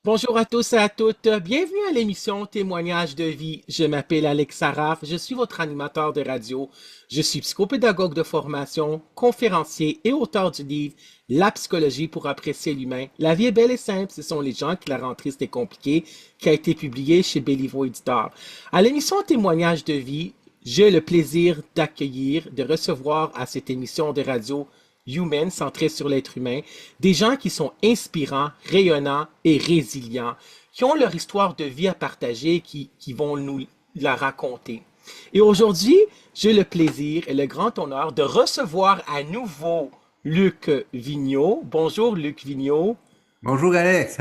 Bonjour à tous et à toutes. Bienvenue à l'émission Témoignages de vie. Je m'appelle Alex Saraf. Je suis votre animateur de radio. Je suis psychopédagogue de formation, conférencier et auteur du livre La psychologie pour apprécier l'humain. La vie est belle et simple. Ce sont les gens qui la rendent triste et compliquée, qui a été publié chez Béliveau Éditeur. À l'émission Témoignages de vie, j'ai le plaisir d'accueillir, de recevoir à cette émission de radio humaine, centrée sur l'être humain, des gens qui sont inspirants, rayonnants et résilients, qui ont leur histoire de vie à partager, qui vont nous la raconter. Et aujourd'hui, j'ai le plaisir et le grand honneur de recevoir à nouveau Luc Vigneault. Bonjour Luc Vigneault. Bonjour Alex.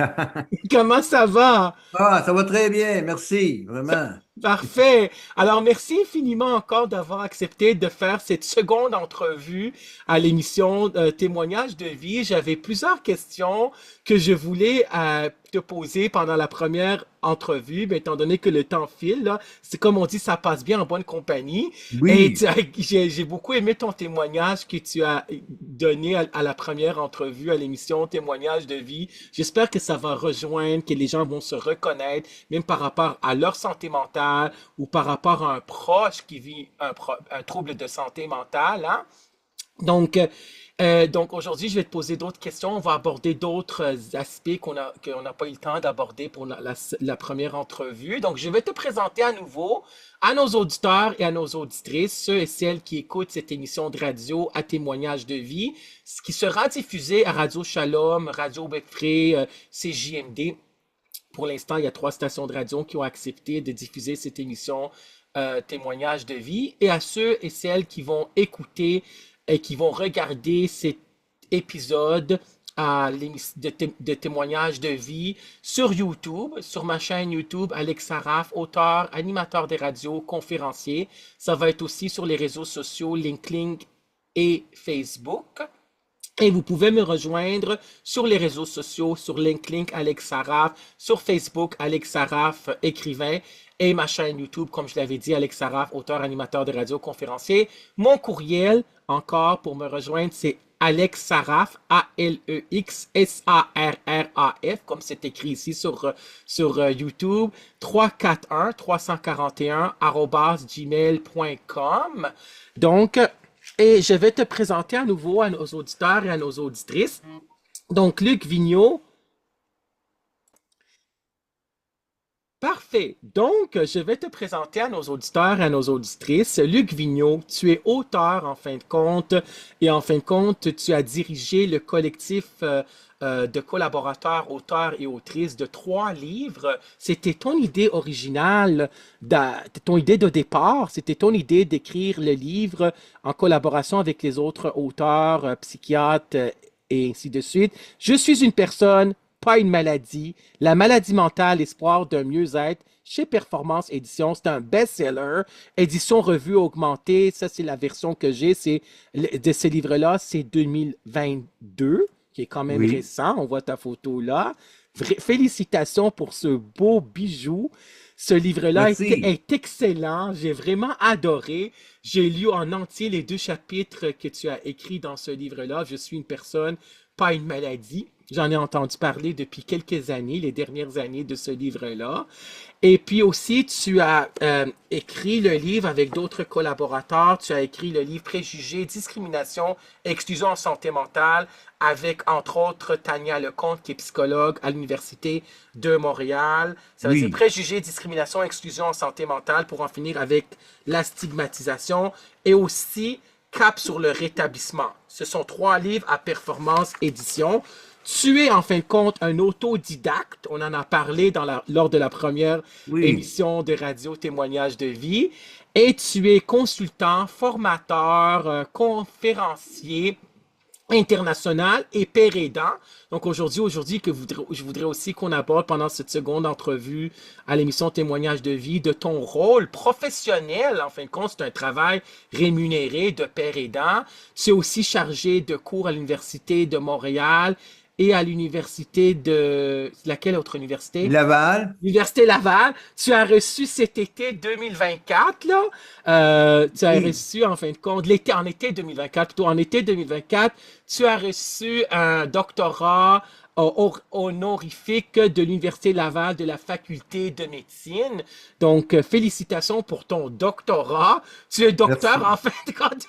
Comment ça va? Ah, ça va très bien, merci, vraiment. Parfait. Alors, merci infiniment encore d'avoir accepté de faire cette seconde entrevue à l'émission Témoignages de vie. J'avais plusieurs questions que je voulais te poser pendant la première entrevue, mais étant donné que le temps file, là, c'est comme on dit, ça passe bien en bonne compagnie. Et Oui, j'ai beaucoup aimé ton témoignage que tu as donné à la première entrevue à l'émission Témoignages de vie. J'espère que ça va rejoindre, que les gens vont se reconnaître, même par rapport à leur santé mentale ou par rapport à un proche qui vit un trouble de santé mentale, hein? Donc, donc aujourd'hui, je vais te poser d'autres questions. On va aborder d'autres aspects qu'on n'a pas eu le temps d'aborder pour la première entrevue. Donc, je vais te présenter à nouveau à nos auditeurs et à nos auditrices, ceux et celles qui écoutent cette émission de radio à témoignage de vie, ce qui sera diffusé à Radio Shalom, Radio Becfré, CJMD. Pour l'instant, il y a 3 stations de radio qui ont accepté de diffuser cette émission témoignage de vie. Et à ceux et celles qui vont écouter et qui vont regarder cet épisode de témoignage de vie sur YouTube, sur ma chaîne YouTube, Alex Saraf, auteur, animateur des radios, conférencier. Ça va être aussi sur les réseaux sociaux LinkedIn et Facebook. Et vous pouvez me rejoindre sur les réseaux sociaux, sur LinkedIn, Alex Saraf, sur Facebook, Alex Saraf, écrivain, et ma chaîne YouTube, comme je l'avais dit, Alex Saraf, auteur, animateur de radio, conférencier. Mon courriel, encore, pour me rejoindre, c'est Alex Saraf, Alexsarraf, comme c'est écrit ici sur YouTube, 341-341-gmail.com. Donc, et je vais te présenter à nouveau à nos auditeurs et à nos auditrices. Donc, Luc Vigneault. Parfait. Donc, je vais te présenter à nos auditeurs et à nos auditrices. Luc Vigneault, tu es auteur en fin de compte et en fin de compte, tu as dirigé le collectif de collaborateurs, auteurs et autrices de 3 livres. C'était ton idée originale, ton idée de départ, c'était ton idée d'écrire le livre en collaboration avec les autres auteurs, psychiatres et ainsi de suite. Je suis une personne, pas une maladie. La maladie mentale, espoir d'un mieux-être chez Performance Édition. C'est un best-seller. Édition revue augmentée. Ça, c'est la version que j'ai. De ce livre-là, c'est 2022, qui est quand même oui, récent. On voit ta photo là. Félicitations pour ce beau bijou. Ce livre-là merci. est excellent. J'ai vraiment adoré. J'ai lu en entier les 2 chapitres que tu as écrits dans ce livre-là. Je suis une personne, pas une maladie. J'en ai entendu parler depuis quelques années, les dernières années de ce livre-là. Et puis aussi, tu as écrit le livre avec d'autres collaborateurs. Tu as écrit le livre Préjugés, discrimination, exclusion en santé mentale avec, entre autres, Tania Lecomte, qui est psychologue à l'Université de Montréal. Ça veut dire Oui, Préjugés, discrimination, exclusion en santé mentale pour en finir avec la stigmatisation. Et aussi, Cap sur le rétablissement. Ce sont 3 livres à Performance Édition. Tu es en fin de compte un autodidacte. On en a parlé lors de la première oui. émission de radio Témoignage de vie. Et tu es consultant, formateur, conférencier international et père aidant. Donc aujourd'hui je voudrais aussi qu'on aborde pendant cette seconde entrevue à l'émission Témoignage de vie de ton rôle professionnel. En fin de compte, c'est un travail rémunéré de père aidant. Tu es aussi chargé de cours à l'Université de Montréal et à l'université de... Laquelle autre université? Laval, L'Université Laval. Tu as reçu cet été 2024, là. Tu as oui, reçu, en fin de compte, en été 2024, plutôt en été 2024, tu as reçu un doctorat honorifique de l'Université Laval de la faculté de médecine. Donc, félicitations pour ton doctorat. Tu es docteur Merci. en fin de compte.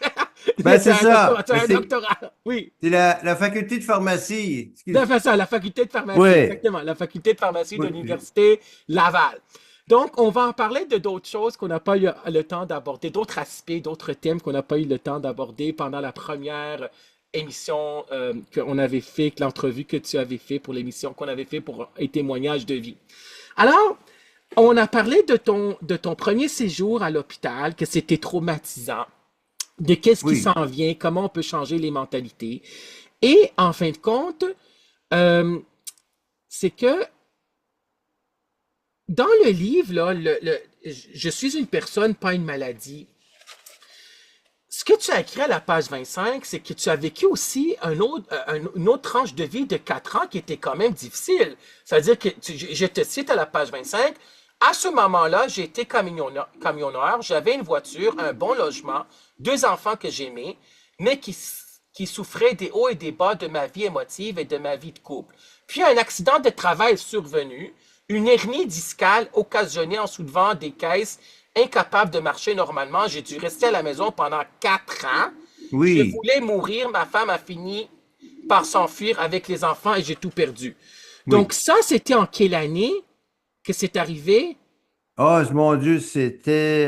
Ben, Tu c'est as un doctorat, ça. tu as un doctorat. Oui. C'est la faculté de pharmacie. Enfin, ça, la faculté de pharmacie, Oui. exactement. La faculté de pharmacie de Oui. l'Université Laval. Donc, on va en parler de d'autres choses qu'on n'a pas eu le temps d'aborder, d'autres aspects, d'autres thèmes qu'on n'a pas eu le temps d'aborder pendant la première émission qu'on avait fait, l'entrevue que tu avais fait pour l'émission qu'on avait fait pour un témoignage de vie. Alors, on a parlé de ton premier séjour à l'hôpital, que c'était traumatisant, de qu'est-ce qui Oui. s'en vient, comment on peut changer les mentalités. Et en fin de compte, euh, c'est que dans le livre, là, je suis une personne, pas une maladie. Ce que tu as écrit à la page 25, c'est que tu as vécu aussi une autre tranche de vie de 4 ans qui était quand même difficile. C'est-à-dire que, je te cite à la page 25, à ce moment-là, j'étais camionneur, j'avais une voiture, un bon logement, 2 enfants que j'aimais, mais qui souffraient des hauts et des bas de ma vie émotive et de ma vie de couple. Puis un accident de travail est survenu, une hernie discale occasionnée en soulevant des caisses, incapable de marcher normalement. J'ai dû rester à la maison pendant 4 ans. Je Oui. voulais mourir. Ma femme a fini par s'enfuir avec les enfants et j'ai tout perdu. Donc Oui. ça, c'était en quelle année que c'est arrivé? Oh, mon Dieu, c'était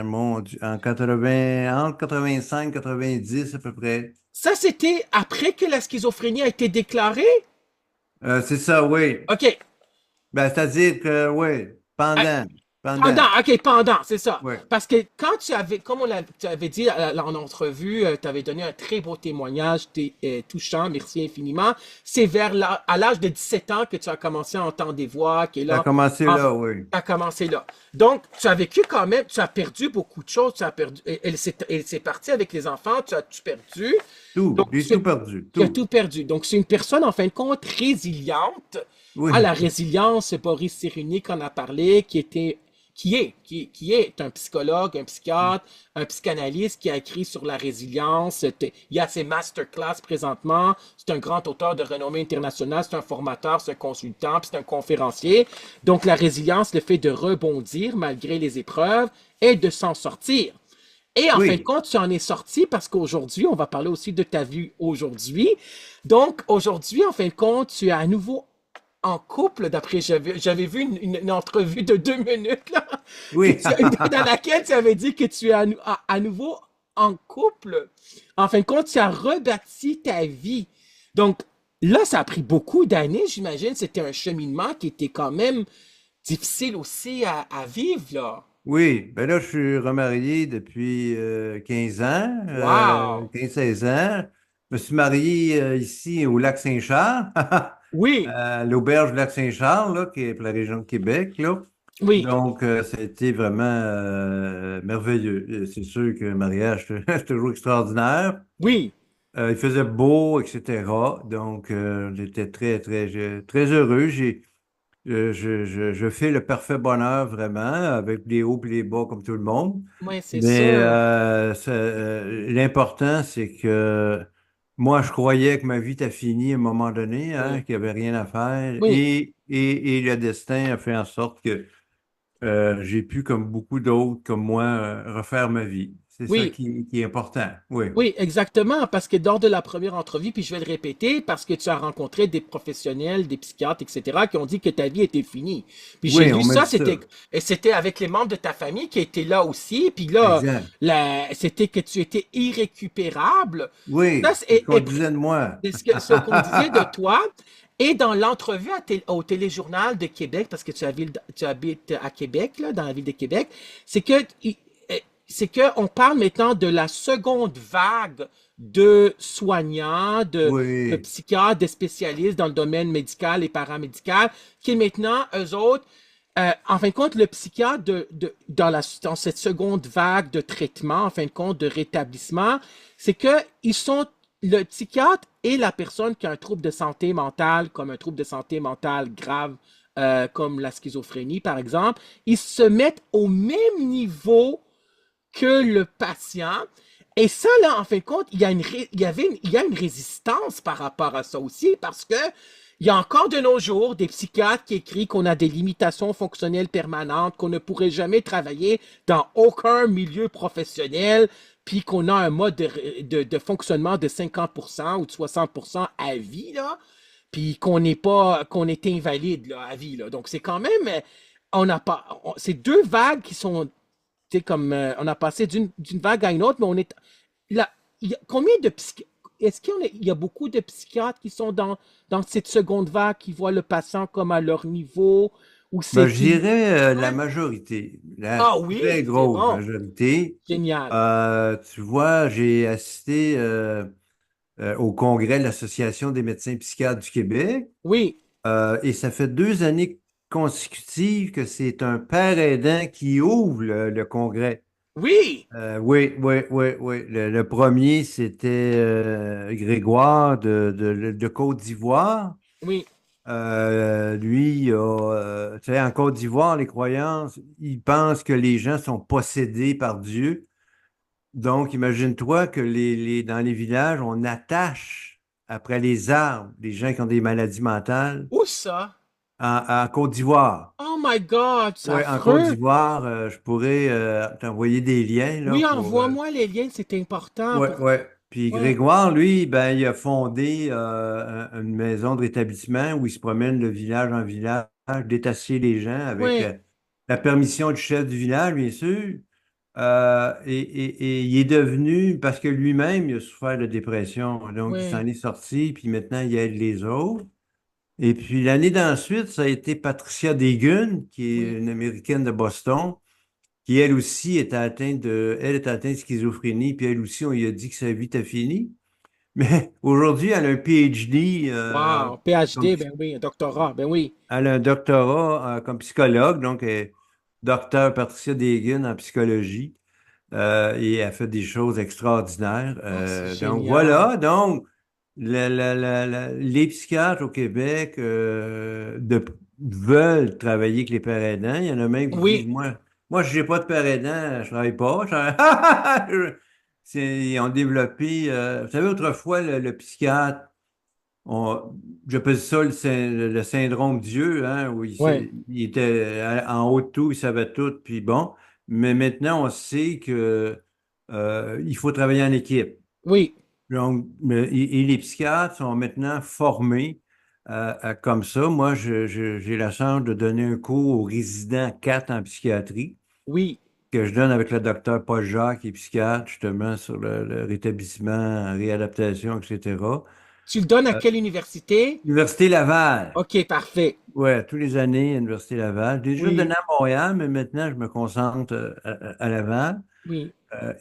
mon Dieu, en 80, entre 85 90 à peu près. Ça, c'était après que la schizophrénie a été déclarée? C'est ça, oui. OK. Ben, c'est-à-dire que, oui, Euh, pendant, Pendant, OK, pendant, c'est ça. oui. Parce que quand tu avais, comme tu avais dit en entrevue, tu avais donné un très beau témoignage touchant, merci infiniment. C'est à l'âge de 17 ans que tu as commencé à entendre des voix, qui est Ça a là. commencé En- là, oui. a commencé là. Donc, tu as vécu quand même, tu as perdu beaucoup de choses, tu as perdu, elle s'est partie avec les enfants, tu as tout perdu. Tout, Donc, j'ai tout perdu, tu as tout. tout perdu. Donc, c'est une personne, en fin de compte, résiliente. À Oui, la résilience, Boris Cyrulnik en a parlé, qui est un psychologue, un psychiatre, un psychanalyste qui a écrit sur la résilience. Il y a ses masterclass présentement. C'est un grand auteur de renommée internationale, c'est un formateur, c'est un consultant, puis c'est un conférencier. Donc la résilience, le fait de rebondir malgré les épreuves et de s'en sortir. Et en fin de oui. compte, tu en es sorti parce qu'aujourd'hui, on va parler aussi de ta vie aujourd'hui. Donc aujourd'hui, en fin de compte, tu es à nouveau en couple, d'après, j'avais vu une entrevue de 2 minutes, là, Oui, dans laquelle tu avais dit que tu es à nouveau en couple. En fin de compte, tu as rebâti ta vie. Donc, là, ça a pris beaucoup d'années, j'imagine. C'était un cheminement qui était quand même difficile aussi à vivre, là. oui. Ben là, je suis remarié depuis 15 ans, Wow! 15-16 ans. Je me suis marié ici au Lac-Saint-Charles, Oui, à l'auberge du Lac-Saint-Charles, là, qui est pour la région de Québec, là. oui, Donc, ça a été vraiment merveilleux. C'est sûr que le mariage, c'est toujours extraordinaire. oui, Il faisait beau, etc. Donc, j'étais très heureux. Je fais le parfait bonheur vraiment, avec les hauts et les bas comme tout le monde. oui, c'est Mais sûr. l'important, c'est que moi, je croyais que ma vie était finie à un moment donné, hein, Oui, qu'il n'y avait rien à faire. oui, Et le destin a fait en sorte que j'ai pu, comme beaucoup d'autres comme moi, refaire ma vie. C'est ça oui. qui est important. Oui. Oui, exactement, parce que lors de la première entrevue, puis je vais le répéter, parce que tu as rencontré des professionnels, des psychiatres, etc., qui ont dit que ta vie était finie. Puis j'ai Oui, lu on m'a ça, dit ça. et c'était avec les membres de ta famille qui étaient là aussi, puis là, Exact. c'était que tu étais irrécupérable. Ça, Oui, c'est ce qu'on disait de moi. c'est ce qu'on disait de toi. Et dans l'entrevue au Téléjournal de Québec, parce que tu habites à Québec, là, dans la ville de Québec, c'est que on parle maintenant de la seconde vague de soignants, de Oui, psychiatres, de spécialistes dans le domaine médical et paramédical, qui maintenant, eux autres, en fin de compte, le psychiatre dans cette seconde vague de traitement, en fin de compte, de rétablissement, c'est que ils sont le psychiatre et la personne qui a un trouble de santé mentale, comme un trouble de santé mentale grave, comme la schizophrénie, par exemple, ils se mettent au même niveau que le patient Et ça, là, en fin de compte, il y a une résistance par rapport à ça aussi, parce que il y a encore de nos jours des psychiatres qui écrivent qu'on a des limitations fonctionnelles permanentes, qu'on ne pourrait jamais travailler dans aucun milieu professionnel, puis qu'on a un mode de fonctionnement de 50% ou de 60% à vie, là, puis qu'on est invalide, là, à vie, là. Donc, c'est quand même, on n'a pas, c'est deux vagues qui sont, tu sais, comme, on a passé d'une vague à une autre, mais on est, là, il y a combien de psychiatres? Est-ce il y a beaucoup de psychiatres qui sont dans cette seconde vague, qui voient le patient comme à leur niveau, ou Ben, c'est je une... dirais la Ouais. majorité, la Ah oui, très c'est grosse bon. majorité. Génial. Tu vois, j'ai assisté au congrès de l'Association des médecins psychiatres du Québec Oui, et ça fait 2 années consécutives que c'est un père aidant qui ouvre le congrès. oui, Oui, oui, oui, oui. Le premier, c'était Grégoire de Côte d'Ivoire. oui, Lui, tu sais, en Côte d'Ivoire, les croyances, ils pensent que les gens sont possédés par Dieu. Donc, imagine-toi que dans les villages, on attache après les arbres des gens qui ont des maladies mentales où ça? en Côte d'Ivoire. Oh my God, c'est Oui, en Côte affreux. d'Ivoire, je pourrais t'envoyer des liens là, Oui, pour. envoie-moi les liens, c'est important Ouais, pour... ouais. Puis Ouais, Grégoire, lui, ben, il a fondé une maison de rétablissement où il se promène de village en village, détacher les gens avec ouais, la permission du chef du village, bien sûr. Et il est devenu, parce que lui-même, il a souffert de dépression, donc il s'en ouais, est sorti, puis maintenant il aide les autres. Et puis l'année d'ensuite, ça a été Patricia Degun, qui est oui, une Américaine de Boston qui elle aussi elle est atteinte de schizophrénie, puis elle aussi, on lui a dit que sa vie était finie. Mais aujourd'hui, elle a un PhD, wow, comme, PhD, ben oui, un doctorat, ben oui, elle a un doctorat comme psychologue, donc elle est docteur Patricia Degan en psychologie, et elle fait des choses extraordinaires. oh, c'est Donc génial. voilà, donc les psychiatres au Québec veulent travailler avec les pères aidants. Il y en a même qui disent, Oui, moi, je n'ai pas de père aidant, je travaille pas. Ils ont développé, vous savez, autrefois, le psychiatre, on, j'appelle ça le syndrome Dieu, hein, où ouais, il était en haut de tout, il savait tout, puis bon. Mais maintenant, on sait que il faut travailler en équipe. oui, Donc, et les psychiatres sont maintenant formés comme ça. Moi, j'ai la chance de donner un cours aux résidents 4 en psychiatrie oui. que je donne avec le docteur Paul Jacques, qui est psychiatre, justement, sur le rétablissement, réadaptation, etc. Tu le donnes à Euh, quelle université? Université Laval. Ok, parfait. Ouais, tous les années, à l'Université Laval. J'ai déjà donné Oui, à Montréal, mais maintenant, je me concentre à Laval. oui,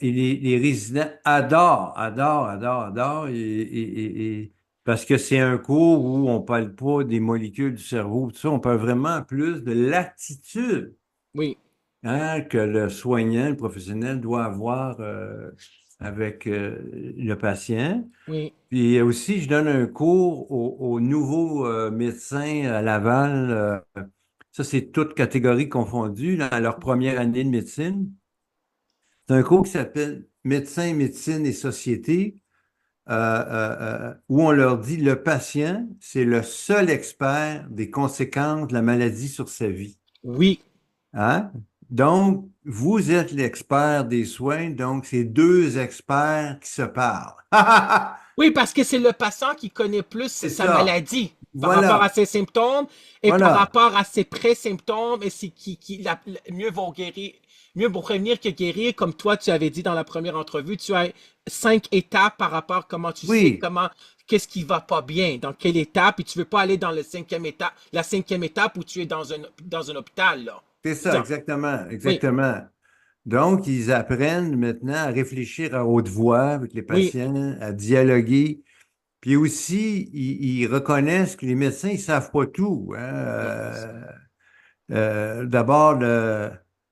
Et les résidents adorent, adorent, adorent, adorent, parce que c'est un cours où on parle pas des molécules du cerveau, tout ça, on parle vraiment plus de l'attitude, oui, hein, que le soignant, le professionnel doit avoir avec le patient. oui, Puis aussi, je donne un cours aux nouveaux médecins à Laval. Ça, c'est toutes catégories confondues, là, à leur première année de médecine. C'est un cours qui s'appelle Médecins, médecine et société, où on leur dit le patient, c'est le seul expert des conséquences de la maladie sur sa vie. oui. Hein? Donc, vous êtes l'expert des soins, donc c'est deux experts qui se parlent. Oui, parce que c'est le patient qui connaît plus C'est sa ça. maladie par rapport à Voilà. ses symptômes et par Voilà. rapport à ses pré-symptômes et c'est mieux vaut guérir, mieux vaut prévenir que guérir. Comme toi, tu avais dit dans la première entrevue, tu as 5 étapes par rapport à comment tu sais Oui, comment, qu'est-ce qui va pas bien, dans quelle étape, et tu veux pas aller dans la cinquième étape où tu es dans un hôpital, là. c'est C'est ça, ça. exactement, Oui, exactement. Donc, ils apprennent maintenant à réfléchir à haute voix avec les oui, patients, à dialoguer. Puis aussi, ils reconnaissent que les médecins, ils savent pas tout, hein. non, c'est ça. D'abord,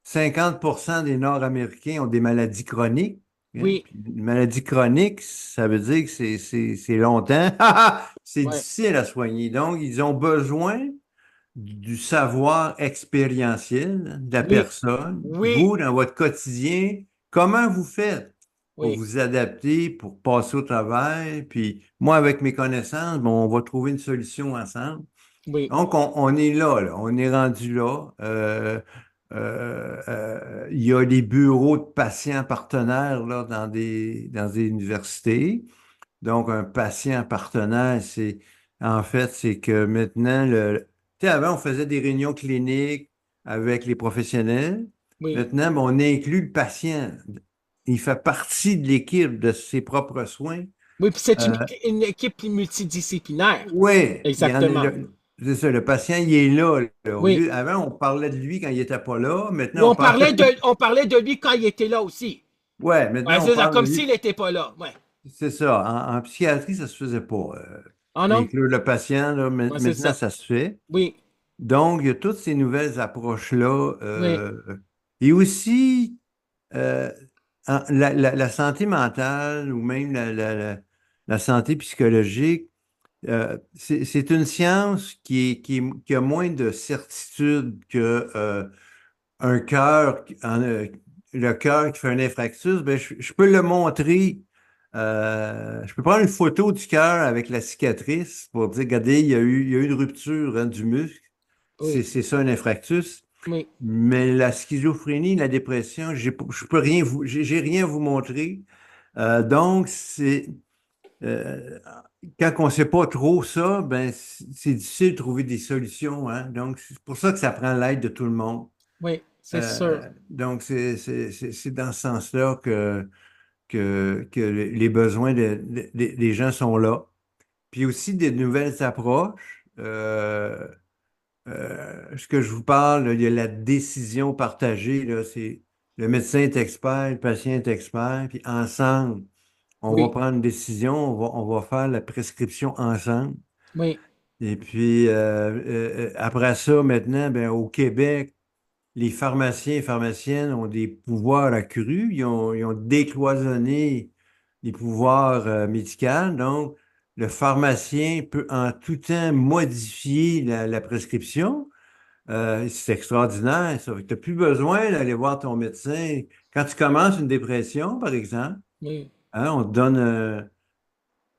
50% des Nord-Américains ont des maladies chroniques, hein. Oui, Puis une maladie chronique, ça veut dire que c'est longtemps. C'est ouais, difficile à soigner. Donc, ils ont besoin du savoir expérientiel de la oui, personne. oui, Vous, dans votre quotidien, comment vous faites? pour Oui, vous adapter, pour passer au travers. Puis moi, avec mes connaissances, bon, on va trouver une solution ensemble. oui, Donc, on est là, on est rendu là. Il y a des bureaux de patients partenaires là, dans des universités. Donc, un patient partenaire, c'est que maintenant, tu sais, avant, on faisait des réunions cliniques avec les professionnels. oui. Maintenant, ben, on inclut le patient. Il fait partie de l'équipe de ses propres soins. Oui, puis c'est Euh, une équipe multidisciplinaire. ouais, Exactement. c'est ça, le patient, il est là, là. Oui. Avant, on parlait de lui quand il n'était pas là. Ou Maintenant, on parle, on parlait de lui quand il était là aussi. ouais, Ouais, maintenant, on c'est ça, parle de comme s'il lui. n'était pas là. Ouais. C'est ça. En psychiatrie, ça se faisait pas. Ah non? Inclure le patient, là, Ouais, c'est maintenant, ça. ça se fait. Oui, Donc, il y a toutes ces nouvelles approches-là. oui, Et aussi, euh, la santé mentale ou même la santé psychologique, c'est une science qui a moins de certitude que un cœur, le cœur qui fait un infarctus. Ben, je peux le montrer. Je peux prendre une photo du cœur avec la cicatrice pour dire, regardez, il y a eu une rupture hein, du muscle. oui, C'est ça un infarctus. oui, Mais la schizophrénie, la dépression, je peux rien j'ai rien à vous montrer. Donc, euh, quand on ne sait pas trop ça, ben, c'est difficile de trouver des solutions, hein. Donc, c'est pour ça que ça prend l'aide de tout le monde. oui, c'est sûr. Donc, c'est dans ce sens-là que les besoins des gens sont là. Puis aussi des nouvelles approches. Ce que je vous parle, là, il y a la décision partagée, là, c'est le médecin est expert, le patient est expert, puis ensemble, on va Oui, prendre une décision, on va faire la prescription ensemble. oui, Et puis, après ça, maintenant, ben, au Québec, les pharmaciens et pharmaciennes ont des pouvoirs accrus. Ils ont décloisonné les pouvoirs médicaux. Donc, le pharmacien peut en tout temps modifier la prescription. C'est extraordinaire, ça. Tu n'as plus besoin d'aller voir ton médecin. Quand tu commences une dépression, par exemple, oui, hein, on te donne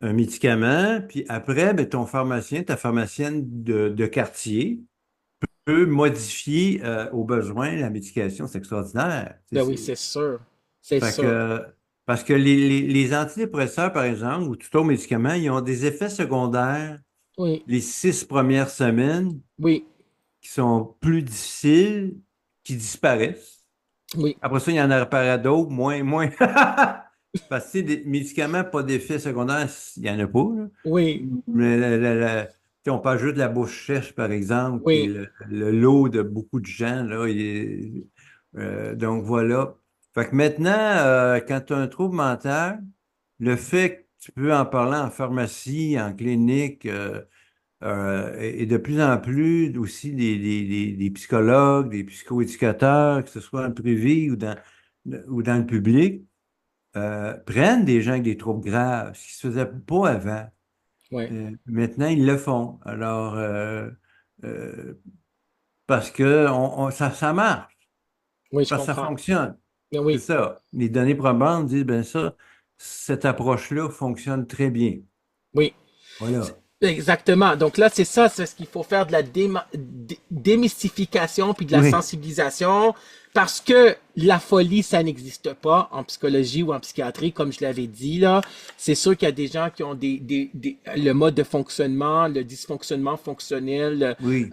un médicament, puis après, ben, ton pharmacien, ta pharmacienne de quartier peut modifier aux besoins la médication. C'est extraordinaire. ben oui, c'est sûr. C'est Fait sûr. que, parce que les antidépresseurs, par exemple, ou tout autre médicament, ils ont des effets secondaires Oui, les 6 premières semaines oui, qui sont plus difficiles, qui disparaissent. oui, Après ça, il y en a d'autres, moins. Parce que tu sais, des médicaments, pas d'effet secondaire, il n'y en a pas, là. oui, Mais tu sais, on parle juste de la bouche sèche, par exemple, qui est oui, le lot de beaucoup de gens, là. Donc voilà. Fait que maintenant, quand tu as un trouble mental, le fait que tu peux en parler en pharmacie, en clinique, et de plus en plus aussi des psychologues, des psychoéducateurs, que ce soit en privé ou dans le public, prennent des gens avec des troubles graves, ce qui se faisait pas avant. oui, Maintenant, ils le font. Alors, euh, parce que ça marche, oui, je parce que ça comprends. fonctionne. Ben C'est oui, ça. Les données probantes disent, ben ça, cette approche-là fonctionne très bien. oui. Voilà. Exactement. Donc là, c'est ça, c'est ce qu'il faut faire de la démystification puis de la Oui. sensibilisation parce que la folie, ça n'existe pas en psychologie ou en psychiatrie, comme je l'avais dit là. C'est sûr qu'il y a des gens qui ont le mode de fonctionnement, le dysfonctionnement fonctionnel, Oui.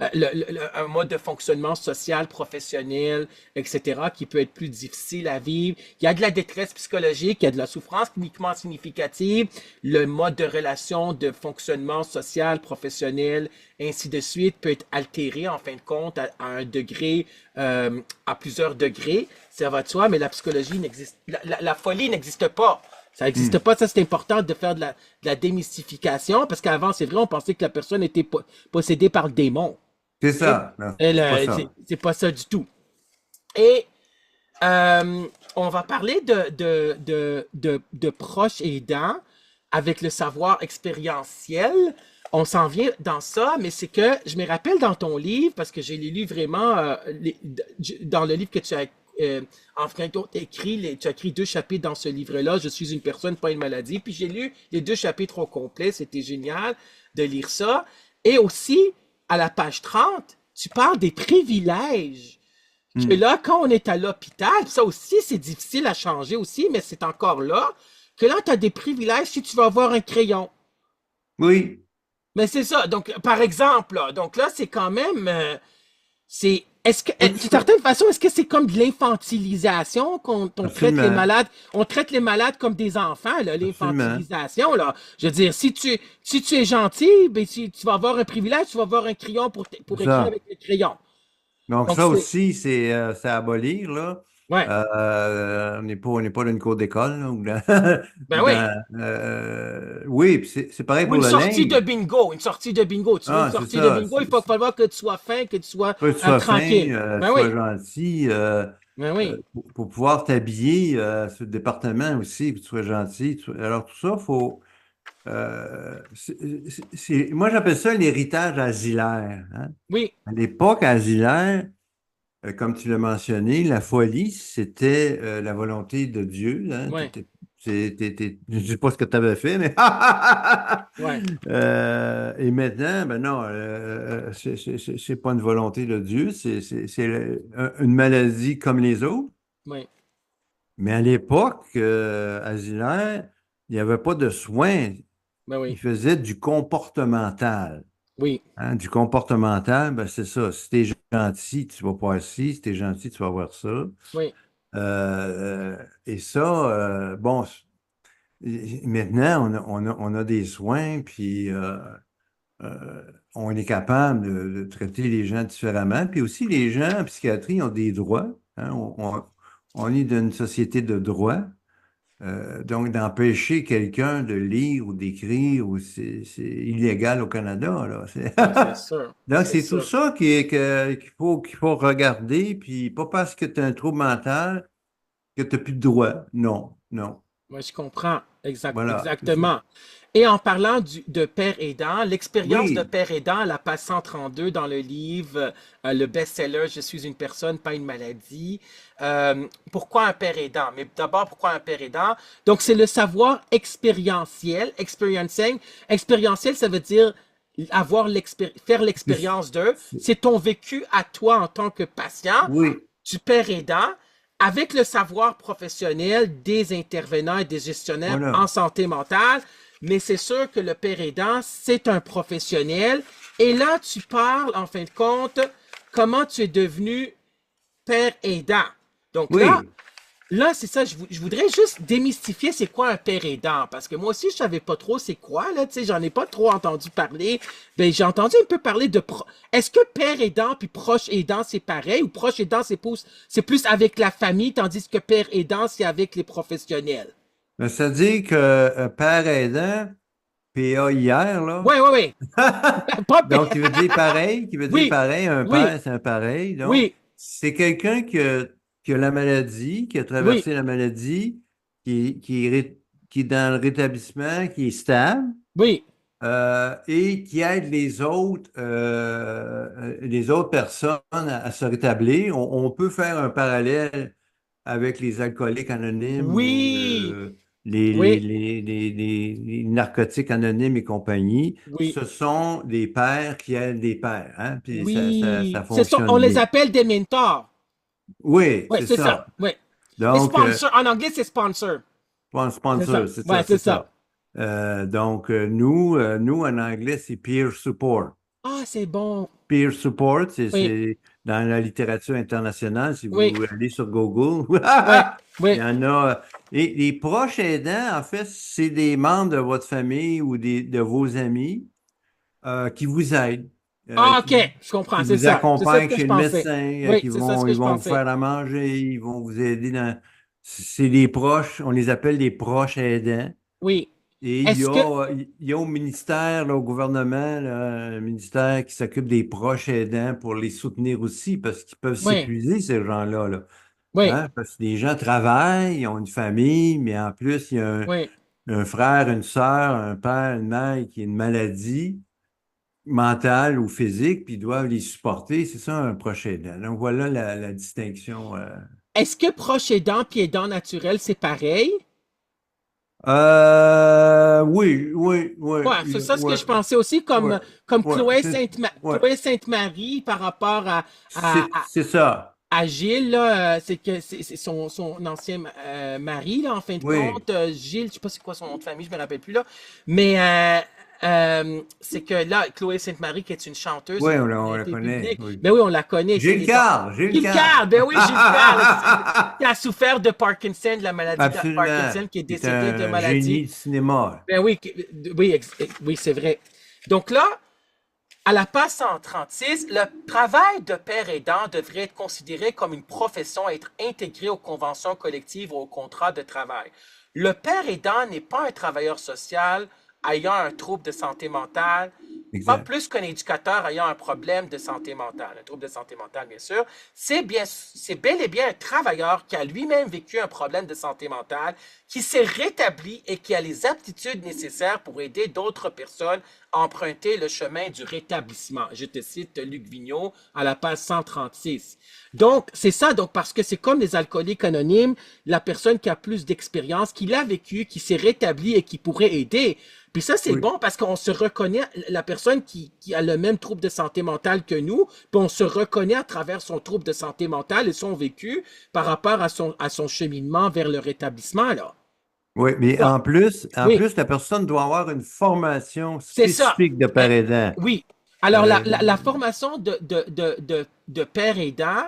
un mode de fonctionnement social, professionnel, etc., qui peut être plus difficile à vivre. Il y a de la détresse psychologique, il y a de la souffrance cliniquement significative, le mode de relation, de fonctionnement social, professionnel, ainsi de suite, peut être altéré en fin de compte à un degré, à plusieurs degrés. Ça va de soi, mais la psychologie n'existe, la folie n'existe pas. Ça n'existe Hmm. pas, ça c'est important de faire de la démystification, parce qu'avant, c'est vrai, on pensait que la personne était possédée par le démon. C'est Tu sais? ça. Non, c'est pas ça. C'est pas ça du tout. Et euh, on va parler de proches aidants avec le savoir expérientiel. On s'en vient dans ça, mais c'est que je me rappelle dans ton livre, parce que j'ai lu vraiment dans le livre que tu as en fin de compte, tu as écrit 2 chapitres dans ce livre-là, Je suis une personne, pas une maladie. Puis j'ai lu les 2 chapitres au complet, c'était génial de lire ça. Et aussi, à la page 30, tu parles des privilèges. Que Hmm. là, quand on est à l'hôpital, ça aussi, c'est difficile à changer aussi, mais c'est encore là, que là, tu as des privilèges si tu veux avoir un crayon. Oui, Mais c'est ça. Donc, par exemple, là, donc là, c'est quand même, est-ce que, d'une certaine façon, est-ce que c'est comme de l'infantilisation qu'on traite les absolument, malades, on traite les malades comme des enfants, là, absolument. l'infantilisation, là. Je veux dire, si tu es gentil, ben, tu vas avoir un privilège, tu vas avoir un crayon C'est pour écrire ça. avec le crayon. Donc, Donc, ça aussi, c'est à abolir, là. ouais. On n'est pas dans une cour d'école, là, Ben oui. oui, puis c'est pareil Ou pour une le sortie de linge. bingo, une sortie de bingo. Tu veux une Ah, c'est sortie de ça. bingo, il faut falloir que tu sois fin, que tu sois Faut que tu sois fin, tranquille. tu Ben sois oui, gentil. ben oui, Pour pouvoir t'habiller sur le département aussi, que tu sois gentil. Alors, tout ça, faut. Moi, j'appelle ça l'héritage asilaire, hein. oui, À l'époque asilaire, comme tu l'as mentionné, la folie, c'était la volonté de Dieu, hein. ouais, Je ne sais pas ce que tu avais fait, mais ouais, et maintenant, ben non, c'est pas une volonté de Dieu, une maladie comme les autres. oui, Mais à l'époque, asilaire, il n'y avait pas de soins. ben Il oui, faisait du comportemental, oui, hein. Du comportemental, ben c'est ça. Si t'es gentil, tu vas voir ci. Si t'es gentil, tu vas voir ça. oui, Et ça, bon, maintenant, on a des soins, puis on est capable de traiter les gens différemment. Puis aussi, les gens en psychiatrie ont des droits, hein. On est dans une société de droit. Donc, d'empêcher quelqu'un de lire ou d'écrire, c'est illégal au Canada, là. ouais, c'est sûr, Donc, c'est c'est tout sûr. ça qu'il faut regarder, puis pas parce que tu as un trouble mental que tu n'as plus de droit. Non, non. Moi, je comprends. Voilà, c'est ça. Exactement. Et en parlant de père aidant, l'expérience de Oui, père aidant, à la page 132 dans le livre, le best-seller Je suis une personne, pas une maladie. Pourquoi un père aidant? Mais d'abord, pourquoi un père aidant? Donc, c'est le savoir expérientiel, experiencing. Expérientiel, ça veut dire faire c'est- l'expérience de. c'est- C'est ton vécu à toi en tant que patient oui, du père aidant avec le savoir professionnel des intervenants et des gestionnaires en voilà. santé mentale. Mais c'est sûr que le père aidant, c'est un professionnel. Et là, tu parles, en fin de compte, comment tu es devenu père aidant. Donc là, Oui. Là, c'est ça, je voudrais juste démystifier c'est quoi un père aidant, parce que moi aussi, je savais pas trop c'est quoi, là, tu sais, j'en ai pas trop entendu parler. Ben, j'ai entendu un peu parler de... Est-ce que père aidant puis proche aidant, c'est pareil, ou proche aidant, c'est plus avec la famille, tandis que père aidant, c'est avec les professionnels? Ben, c'est-à-dire que père aidant, PAIR, là. Ouais, ouais, ouais. Pas Donc, qui veut dire Oui, pareil, un oui, père, c'est un pareil. Donc, oui, c'est quelqu'un qui a la maladie, qui a oui, traversé la maladie, qui est dans le rétablissement, qui est stable, oui. et qui aide les autres personnes à se rétablir. On peut faire un parallèle avec les alcooliques anonymes ou Oui, oui, les narcotiques anonymes et compagnie. oui, Ce sont des pères qui aident des pères, hein, puis ça oui. On fonctionne les bien. appelle des mentors. Oui, Oui, c'est c'est ça. ça. Oui. Et Donc, sponsor, en anglais, c'est sponsor. C'est ça. sponsor, c'est Ouais, ça, c'est c'est ça. ça. Donc, nous, en anglais, c'est peer support. Ah, c'est bon. Peer support, Oui, c'est dans la littérature internationale, si oui, vous allez sur Google, ouais, il oui. y en a. Et les proches aidants, en fait, c'est des membres de votre famille ou de vos amis qui vous aident, Ah, ok, je comprends, qui c'est vous ça. C'est ça ce accompagnent que je chez le pensais. médecin, Oui, c'est ça ce que ils je vont vous pensais. faire à manger, ils vont vous aider dans. C'est des proches, on les appelle des proches aidants. Oui. Et il y Est-ce que, a, il y a au ministère, là, au gouvernement, là, un ministère qui s'occupe des proches aidants pour les soutenir aussi, parce qu'ils peuvent oui, s'épuiser, ces gens-là, là. oui, Hein? Parce que les gens travaillent, ils ont une famille, mais en plus, il y a oui, un frère, une sœur, un père, une mère qui a une maladie mentale ou physique, puis ils doivent les supporter. C'est ça, un proche aidant. Donc, voilà la distinction. est-ce que proche aidant puis aidant naturel, c'est pareil? Oui, oui, oui, Ouais, c'est ça ce que oui, je pensais aussi, oui, comme oui, ouais, Chloé Sainte-Marie par rapport à, c'est ça. à Gilles, là, c'est que c'est son ancien mari, là, en fin de Oui, compte. Gilles, je sais pas c'est quoi son nom de famille, je me rappelle plus, là. Mais c'est que là, Chloé Sainte-Marie, qui est une chanteuse, oui, une on la personnalité connaît, publique, oui. ben oui, on la connaît, c'est Gilles les Carle, Gilles Gilles Carle. Card, ben oui, Gilles Card, qui a souffert de Parkinson, de la maladie de Absolument. Parkinson, qui est C'est décédé de un maladie. génie de cinéma. Ben oui, oui, c'est vrai. Donc là, à la page 136, le travail de père aidant devrait être considéré comme une profession à être intégrée aux conventions collectives ou aux contrats de travail. Le père aidant n'est pas un travailleur social ayant un trouble de santé mentale, pas Exact. plus qu'un éducateur ayant un problème de santé mentale, un trouble de santé mentale, bien sûr. C'est bel et bien un travailleur qui a lui-même vécu un problème de santé mentale, qui s'est rétabli et qui a les aptitudes nécessaires pour aider d'autres personnes à emprunter le chemin du rétablissement. Je te cite Luc Vigneault à la page 136. Donc, c'est ça, donc, parce que c'est comme les alcooliques anonymes, la personne qui a plus d'expérience, qui l'a vécu, qui s'est rétablie et qui pourrait aider. Puis ça, c'est Oui. bon parce qu'on se reconnaît, la personne qui a le même trouble de santé mentale que nous, puis on se reconnaît à travers son trouble de santé mentale et son vécu par rapport à son cheminement vers le rétablissement, là. Oui, mais Ça, en oui, plus, la personne doit avoir une formation c'est ça. spécifique de Ben, père aidant. oui. Alors, Euh, la formation de père aidant,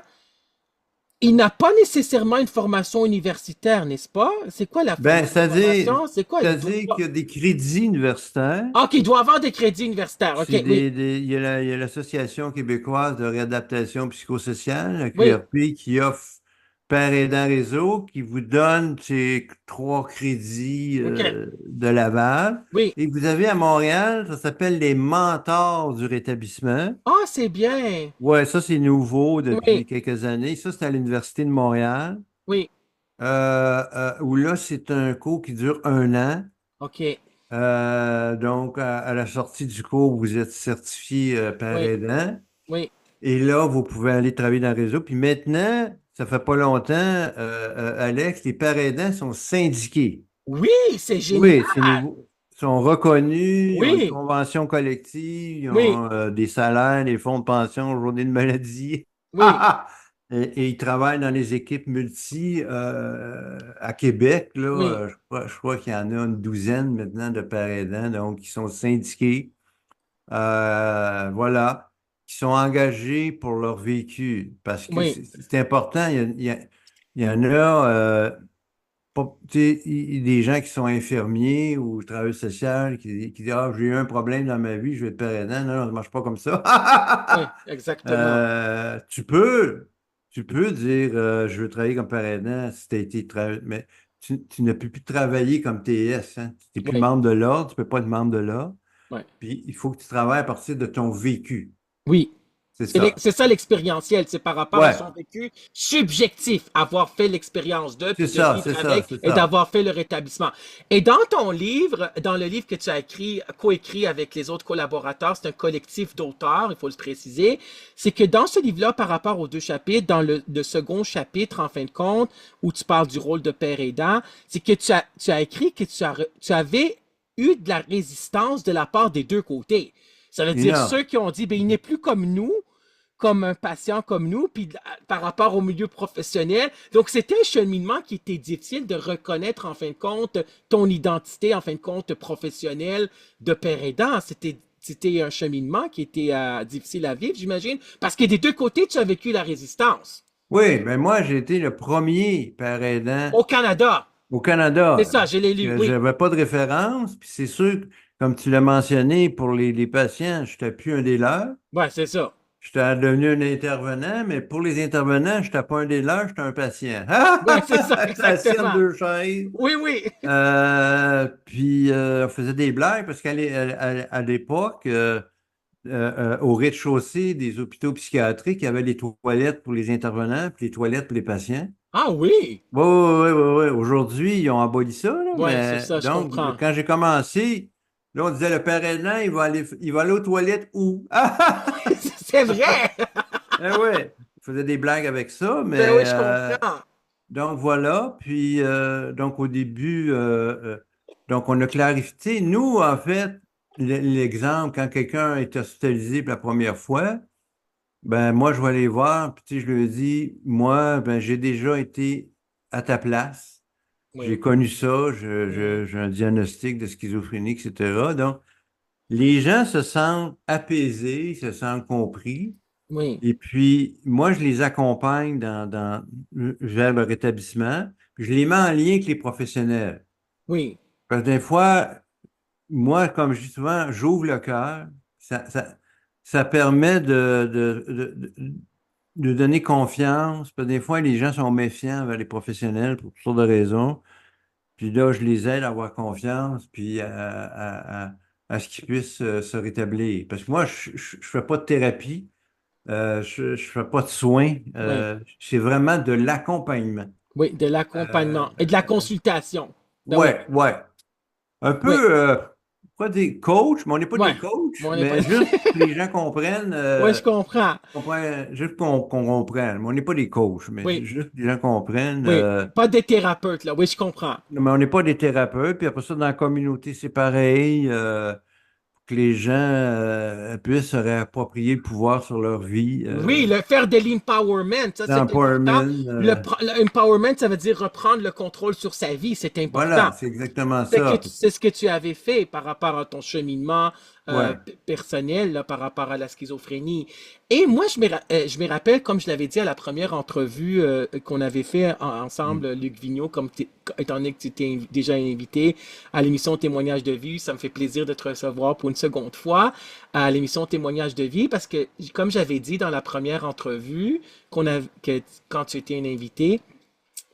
il n'a pas nécessairement une formation universitaire, n'est-ce pas? C'est quoi ben, la formation? C'est quoi? Il doit c'est-à-dire qu'il pas... y a des crédits universitaires. Ah, OK, il doit avoir des crédits universitaires. C'est OK, oui, il y a l'Association québécoise de réadaptation psychosociale, la oui, QRP, qui offre Père aidant réseau, qui vous donne ces 3 crédits OK, de Laval. oui. Et vous avez à Montréal, ça s'appelle les mentors du rétablissement. Ah, c'est bien. Ouais, ça c'est nouveau depuis Oui, quelques années. Ça, c'est à l'Université de Montréal. oui, Où là, c'est un cours qui dure 1 an. OK, Donc, à la sortie du cours, vous êtes certifié par oui, aidant. oui. Et là, vous pouvez aller travailler dans le réseau. Puis maintenant, ça fait pas longtemps, Alex, les parents aidants sont syndiqués. Oui, c'est génial. Oui, c'est nouveau. Ils sont reconnus, ils ont une Oui, convention collective, ils oui, ont des salaires, des fonds de pension, journée de maladie. oui, Et ils travaillent dans les équipes multi à Québec. Là, oui, je crois qu'il y en a une douzaine maintenant de parents aidants, donc ils sont syndiqués. Voilà, qui sont engagés pour leur vécu. Parce que oui, c'est important. Il y en a, tu sais, des gens qui sont infirmiers ou travailleurs sociaux qui disent, ah, j'ai eu un problème dans ma vie, je vais te faire aidant. Non, non, ça ne marche pas comme ça. oui, exactement. Tu tu peux dire, je veux travailler comme parent aidant si tu as été mais tu ne peux plus travailler comme TS, hein. Tu n'es plus Oui, membre de l'ordre, tu ne peux pas être membre de l'ordre. oui. Puis il faut que tu travailles à partir de ton vécu. Oui. C'est ça. C'est ça l'expérientiel, c'est par rapport à Ouais, son vécu subjectif, avoir fait l'expérience de, puis de vivre c'est ça, avec c'est et ça. d'avoir fait le rétablissement. Et dans ton livre, dans le livre que tu as écrit, coécrit avec les autres collaborateurs, c'est un collectif d'auteurs, il faut le préciser, c'est que dans ce livre-là, par rapport aux deux chapitres, dans le second chapitre, en fin de compte, où tu parles du rôle de père aidant, c'est que tu as écrit que tu avais eu de la résistance de la part des deux côtés. Ça veut dire Énorme. ceux qui ont dit, ben, il n'est plus comme nous, comme un patient comme nous, puis par rapport au milieu professionnel. Donc, c'était un cheminement qui était difficile de reconnaître, en fin de compte, ton identité, en fin de compte, professionnelle de père aidant. C'était un cheminement qui était difficile à vivre, j'imagine, parce que des deux côtés, tu as vécu la résistance. Oui, mais moi, j'ai été le premier père aidant Au Canada, au c'est Canada. ça, je l'ai lu, Que oui. j'avais pas de référence. Puis c'est sûr, comme tu l'as mentionné, pour les patients, je n'étais plus un des leurs. Ouais, c'est ça. J'étais devenu un intervenant, mais pour les intervenants, je n'étais pas un des leurs, j'étais un patient. Ouais, c'est ça, J'étais assis entre exactement. deux chaises. Oui, oui. Puis on faisait des blagues parce à l'époque, au rez-de-chaussée des hôpitaux psychiatriques, il y avait les toilettes pour les intervenants, puis les toilettes pour les patients. Ah oui. Oui, oui, oui, oui, oui. Aujourd'hui, ils ont aboli ça, là, Ouais, c'est mais ça, je donc, comprends. quand j'ai commencé, là, on disait le père aidant, il va aller aux toilettes où? Ah! C'est vrai. Eh ouais, il faisait des blagues avec ça, Ben oui, mais je comprends. donc voilà. Puis donc au début, donc on a clarifié. Nous, en fait, l'exemple, quand quelqu'un est hospitalisé pour la première fois, ben moi, je vais aller voir, puis tu sais, je lui dis, moi, ben j'ai déjà été à ta place. J'ai Oui. connu ça, Mhm. j'ai un diagnostic de schizophrénie, etc. Donc, les gens se sentent apaisés, se sentent compris. Oui. Et puis, moi, je les accompagne vers le rétablissement. Je les mets en lien avec les professionnels. Oui. Parce que des fois, moi, comme je dis souvent, j'ouvre le cœur. Ça permet de donner confiance. Parce que des fois, les gens sont méfiants envers les professionnels pour toutes sortes de raisons. Puis là, je les aide à avoir confiance, puis à ce qu'ils puissent se rétablir. Parce que moi, je fais pas de thérapie, je fais pas de soins. Oui. C'est vraiment de l'accompagnement. Oui. De Euh, l'accompagnement et de la consultation. Ben oui. ouais. Un Oui. peu, pas des coachs, mais on n'est pas Ouais. des coachs, Bon, on n'est pas. mais juste que les gens comprennent, Oui, je comprends. juste qu'on comprenne. Mais on n'est pas des coachs, mais Oui. juste que les gens comprennent. Oui. Pas des thérapeutes, là. Oui, je comprends. Mais on n'est pas des thérapeutes. Puis après ça, dans la communauté, c'est pareil. Que les gens puissent se réapproprier le pouvoir sur leur vie. Oui, le faire de l'empowerment, ça c'est important. L'empowerment, L'empowerment, ça veut dire reprendre le contrôle sur sa vie, c'est important. voilà, c'est exactement C'est que ça. c'est ce que tu avais fait par rapport à ton cheminement Ouais. personnel, là, par rapport à la schizophrénie. Et moi, je me rappelle, comme je l'avais dit à la première entrevue qu'on avait fait Mm. ensemble, Luc Vigneault, étant donné que tu t'es déjà invité à l'émission Témoignage de vie, ça me fait plaisir de te recevoir pour une seconde fois à l'émission Témoignage de vie, parce que, comme j'avais dit dans la première entrevue, quand tu étais un invité,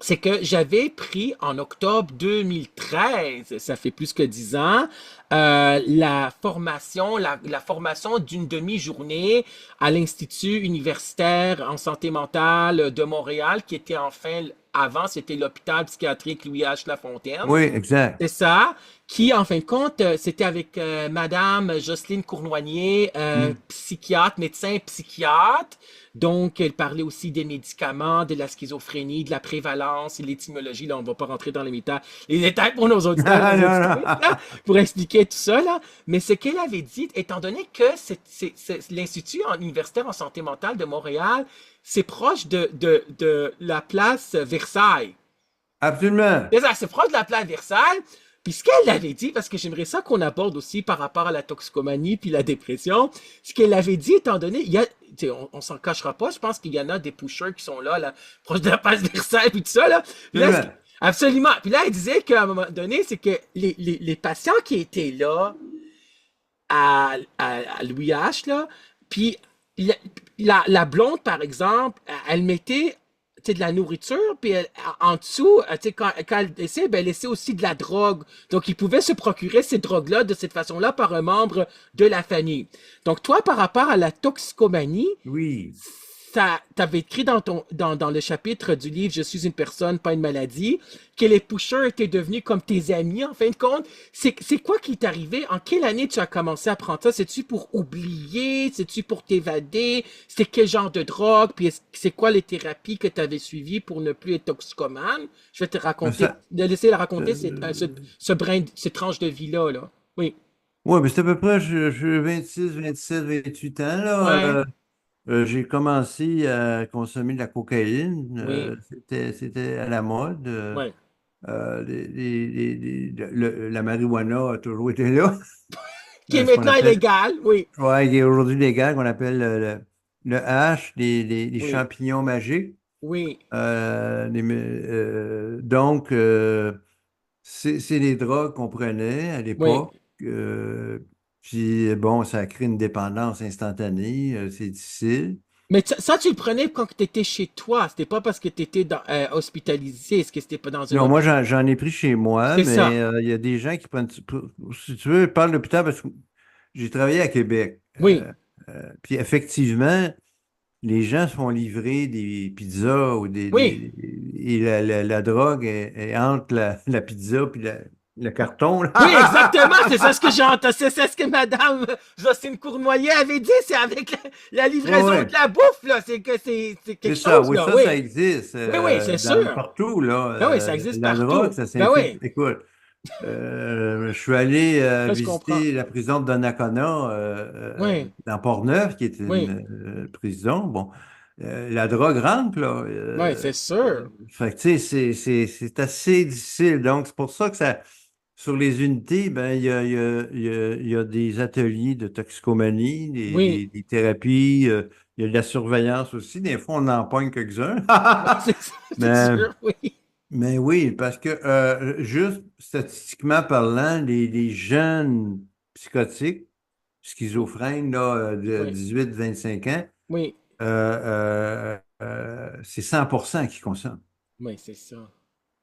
c'est que j'avais pris en octobre 2013, ça fait plus que 10 ans, la formation d'une demi-journée à l'Institut universitaire en santé mentale de Montréal, qui était enfin, avant, c'était l'hôpital psychiatrique Louis H. Lafontaine. Oui, exact. C'est ça, qui en fin de compte, c'était avec Madame Jocelyne Cournoyer, Mm. psychiatre, médecin psychiatre. Donc, elle parlait aussi des médicaments, de la schizophrénie, de la prévalence et l'étymologie. Là, on ne va pas rentrer dans les détails pour nos auditeurs et nos Non, auditrices, là, non. pour expliquer tout ça. Là. Mais ce qu'elle avait dit, étant donné que l'Institut universitaire en santé mentale de Montréal, c'est proche de la place Versailles. Absolument. C'est ça, c'est proche de la place Versailles. Puis ce qu'elle avait dit, parce que j'aimerais ça qu'on aborde aussi par rapport à la toxicomanie puis la dépression, ce qu'elle avait dit, étant donné, on s'en cachera pas, je pense qu'il y en a des pushers qui sont là, proche de la place Versailles puis tout ça, là. Puis là, Absolument. absolument. Puis là, elle disait qu'à un moment donné, c'est que les patients qui étaient là à Louis H, là, puis la, la blonde, par exemple, elle mettait de la nourriture, puis en dessous, quand elle laissait, ben, elle laissait aussi de la drogue. Donc, ils pouvaient se procurer ces drogues-là de cette façon-là par un membre de la famille. Donc, toi, par rapport à la toxicomanie, Oui. ça, t'avais écrit dans le chapitre du livre Je suis une personne, pas une maladie, que les pushers étaient devenus comme tes amis, en fin de compte. C'est quoi qui t'est arrivé? En quelle année tu as commencé à prendre ça? C'est-tu pour oublier? C'est-tu pour t'évader? C'est quel genre de drogue? Puis c'est quoi les thérapies que tu avais suivies pour ne plus être toxicomane? Je vais te raconter, Ça, de laisser la raconter euh, cette tranche de vie-là, là. Oui. ouais, mais c'est à peu près, je 26, 27, 28 ans, là. Ouais. J'ai commencé à consommer de la cocaïne. Oui. C'était à la mode. Ouais. La marijuana a toujours été là. Qui est Ce qu'on maintenant appelle, illégal. Oui. ouais, il est aujourd'hui légal, qu'on appelle le hash, les Oui. champignons magiques. Oui. Donc, c'est les drogues qu'on prenait à Oui. l'époque. Puis, bon, ça crée une dépendance instantanée. C'est difficile. Mais ça, tu le prenais quand tu étais chez toi. C'était pas parce que tu étais hospitalisé. Est-ce que c'était pas dans un Non, moi, hôpital? j'en ai pris chez moi, C'est ça. mais il y a des gens qui prennent. Si tu veux, je parle d'hôpital parce que j'ai travaillé à Québec. Oui. Puis, effectivement, les gens se font livrer des pizzas ou Oui. et la drogue est entre la pizza puis le carton, Oui, exactement, là. c'est ça ce que j'ai entendu. C'est ce que Madame Jocelyne Cournoyer avait dit. C'est avec la Ouais, livraison de ouais. la bouffe, là. C'est que c'est C'est quelque ça. chose, Oui, là. ça Oui. existe Oui, oui, c'est sûr. partout, là. Ben oui, ça existe La drogue, partout. ça Ben s'infiltre. oui, Écoute, je suis allé là, je comprends. visiter la prison de Donnacona Oui, dans Port-Neuf, qui est oui, une prison. Bon, la drogue rentre, là. oui, c'est sûr. Fait que, tu sais, c'est assez difficile. Donc, c'est pour ça que ça, sur les unités, ben, il y a des ateliers de toxicomanie, Oui, des thérapies, il y a de la surveillance aussi. Des fois, on en pogne quelques-uns. oui, c'est Mais, sûr, oui. mais oui, parce que juste statistiquement parlant, les jeunes psychotiques, schizophrènes, là, de Oui, 18-25 ans, oui, c'est 100% qui consomment. oui, c'est ça.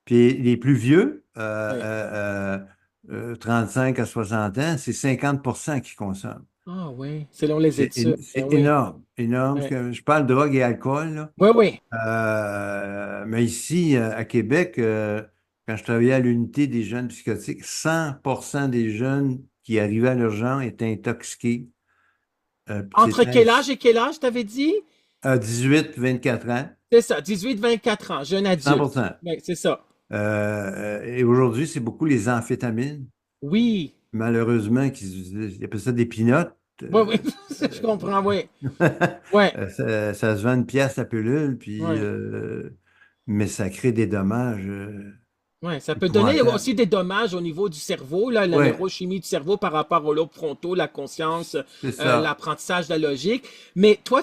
Puis les plus vieux, Oui. 35 à 60 ans, c'est 50% qui consomment. Ah oui, selon les études. Ben C'est oui. énorme, énorme. Parce Oui, que je parle de drogue et alcool, là. oui, oui. Mais ici, à Québec, quand je travaillais à l'unité des jeunes psychotiques, 100% des jeunes qui arrivaient à l'urgence étaient intoxiqués. Puis Entre c'était quel âge et quel âge, t'avais dit? à 18-24 ans, C'est ça, 18-24 ans, jeune adulte. 100%. Oui, c'est ça. Et aujourd'hui, c'est beaucoup les amphétamines. Oui, Malheureusement, ils appellent ça des pinottes. oui, oui, je comprends, oui. Oui, Ça se vend une pièce la pilule, puis, oui. mais ça crée des dommages Ouais, ça peut donner épouvantables. aussi des dommages au niveau du cerveau, là, la Oui, neurochimie du cerveau par rapport aux lobes frontaux, la conscience, c'est ça. l'apprentissage de la logique. Mais toi,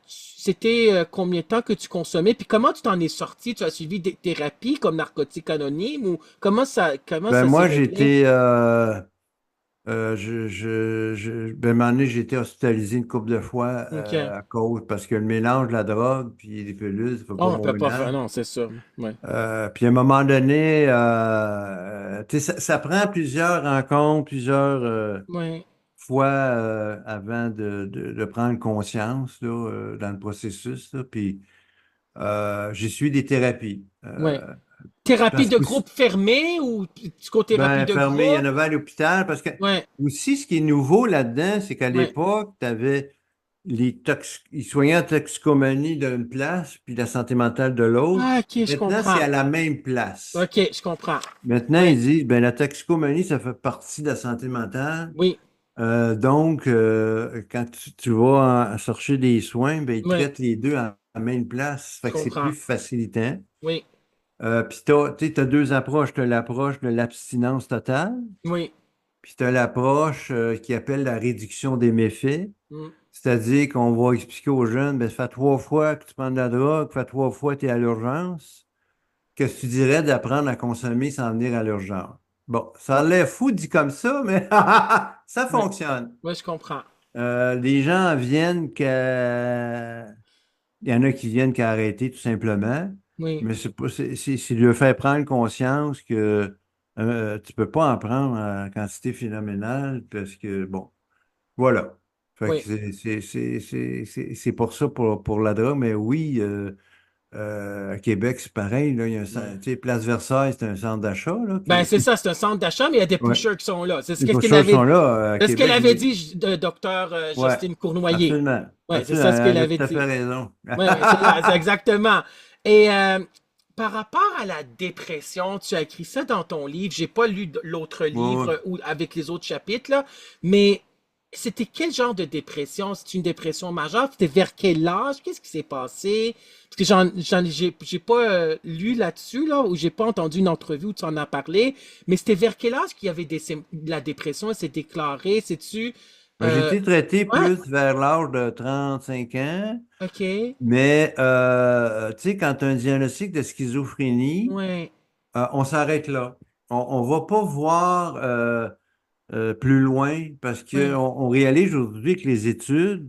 c'était combien de temps que tu consommais? Puis comment tu t'en es sorti? Tu as suivi des thérapies comme Narcotiques Anonymes ou comment Ben ça s'est moi, réglé? ben, à un moment donné, j'ai été hospitalisé une couple de fois OK. à cause, parce que le mélange de la drogue puis des pilules, ça fait Oh, pas on bon peut pas faire, ménage. non, c'est sûr. Ouais. Puis à un moment donné, tu sais, ça prend plusieurs rencontres, plusieurs Ouais, fois avant de prendre conscience là, dans le processus. Là. Puis j'ai suivi des thérapies. ouais. Thérapie Parce de que groupe fermé ou psychothérapie ben, de fermé, il y en groupe? avait à l'hôpital. Parce que Ouais, aussi, ce qui est nouveau là-dedans, c'est qu'à ouais. l'époque, tu avais les soignants de toxicomanie d'une place, puis la santé mentale de l'autre. Ah, ok, je Maintenant, c'est comprends. à la même place. Ok, je comprends. Maintenant, Ouais, ils disent, ben, la toxicomanie, ça fait partie de la santé mentale. oui, Donc, quand tu vas chercher des soins, ben, ils ouais, traitent les deux à la même place. je Fait que c'est plus comprends. facilitant. Oui, Puis, tu as deux approches. Tu as l'approche de l'abstinence totale, oui. puis tu as l'approche qui appelle la réduction des méfaits. Mm. C'est-à-dire qu'on va expliquer aux jeunes, ben, ça fait 3 fois que tu prends de la drogue, ça fait 3 fois que tu es à l'urgence. Qu'est-ce que tu dirais d'apprendre à consommer sans venir à l'urgence? Bon, ça a Ouais, l'air fou dit comme ça, mais ça ouais, fonctionne. ouais, je comprends. Les gens viennent qu'à... Il y en a qui viennent qu'à arrêter tout simplement, Oui, mais c'est pas, c'est de leur faire prendre conscience que tu peux pas en prendre en quantité phénoménale parce que, bon, voilà. Fait que oui. c'est pour ça, pour la drogue, mais oui, à Québec, c'est pareil, là, il y a Ouais. tu sais, Place Versailles, c'est un centre d'achat, là, Ben, c'est ça, c'est un centre d'achat, mais il y a des ouais. pushers qui sont là. C'est ce Les qu'est-ce brochures sont là, à c'est ce qu'elle Québec, avait dit, docteur ouais, Jocelyne Cournoyer. absolument. Ouais, c'est Absolument, ça ce qu'elle elle a avait tout à fait dit. raison. Ouais, ouais, c'est exactement. Et par rapport à la dépression, tu as écrit ça dans ton livre. J'ai pas lu l'autre Ouais, ouais. livre ou avec les autres chapitres là, mais c'était quel genre de dépression? C'est une dépression majeure? C'était vers quel âge? Qu'est-ce qui s'est passé? Parce que j'ai pas lu là-dessus là, ou j'ai pas entendu une entrevue où tu en as parlé. Mais c'était vers quel âge qu'il y avait la dépression? Elle s'est déclarée? C'est-tu Ben, j'ai euh, été traité ouais, plus vers l'âge de 35 ans, ok, mais tu sais, quand tu as un diagnostic de schizophrénie, ouais, on s'arrête là. On ne va pas voir plus loin parce qu'on ouais, on réalise aujourd'hui que les études,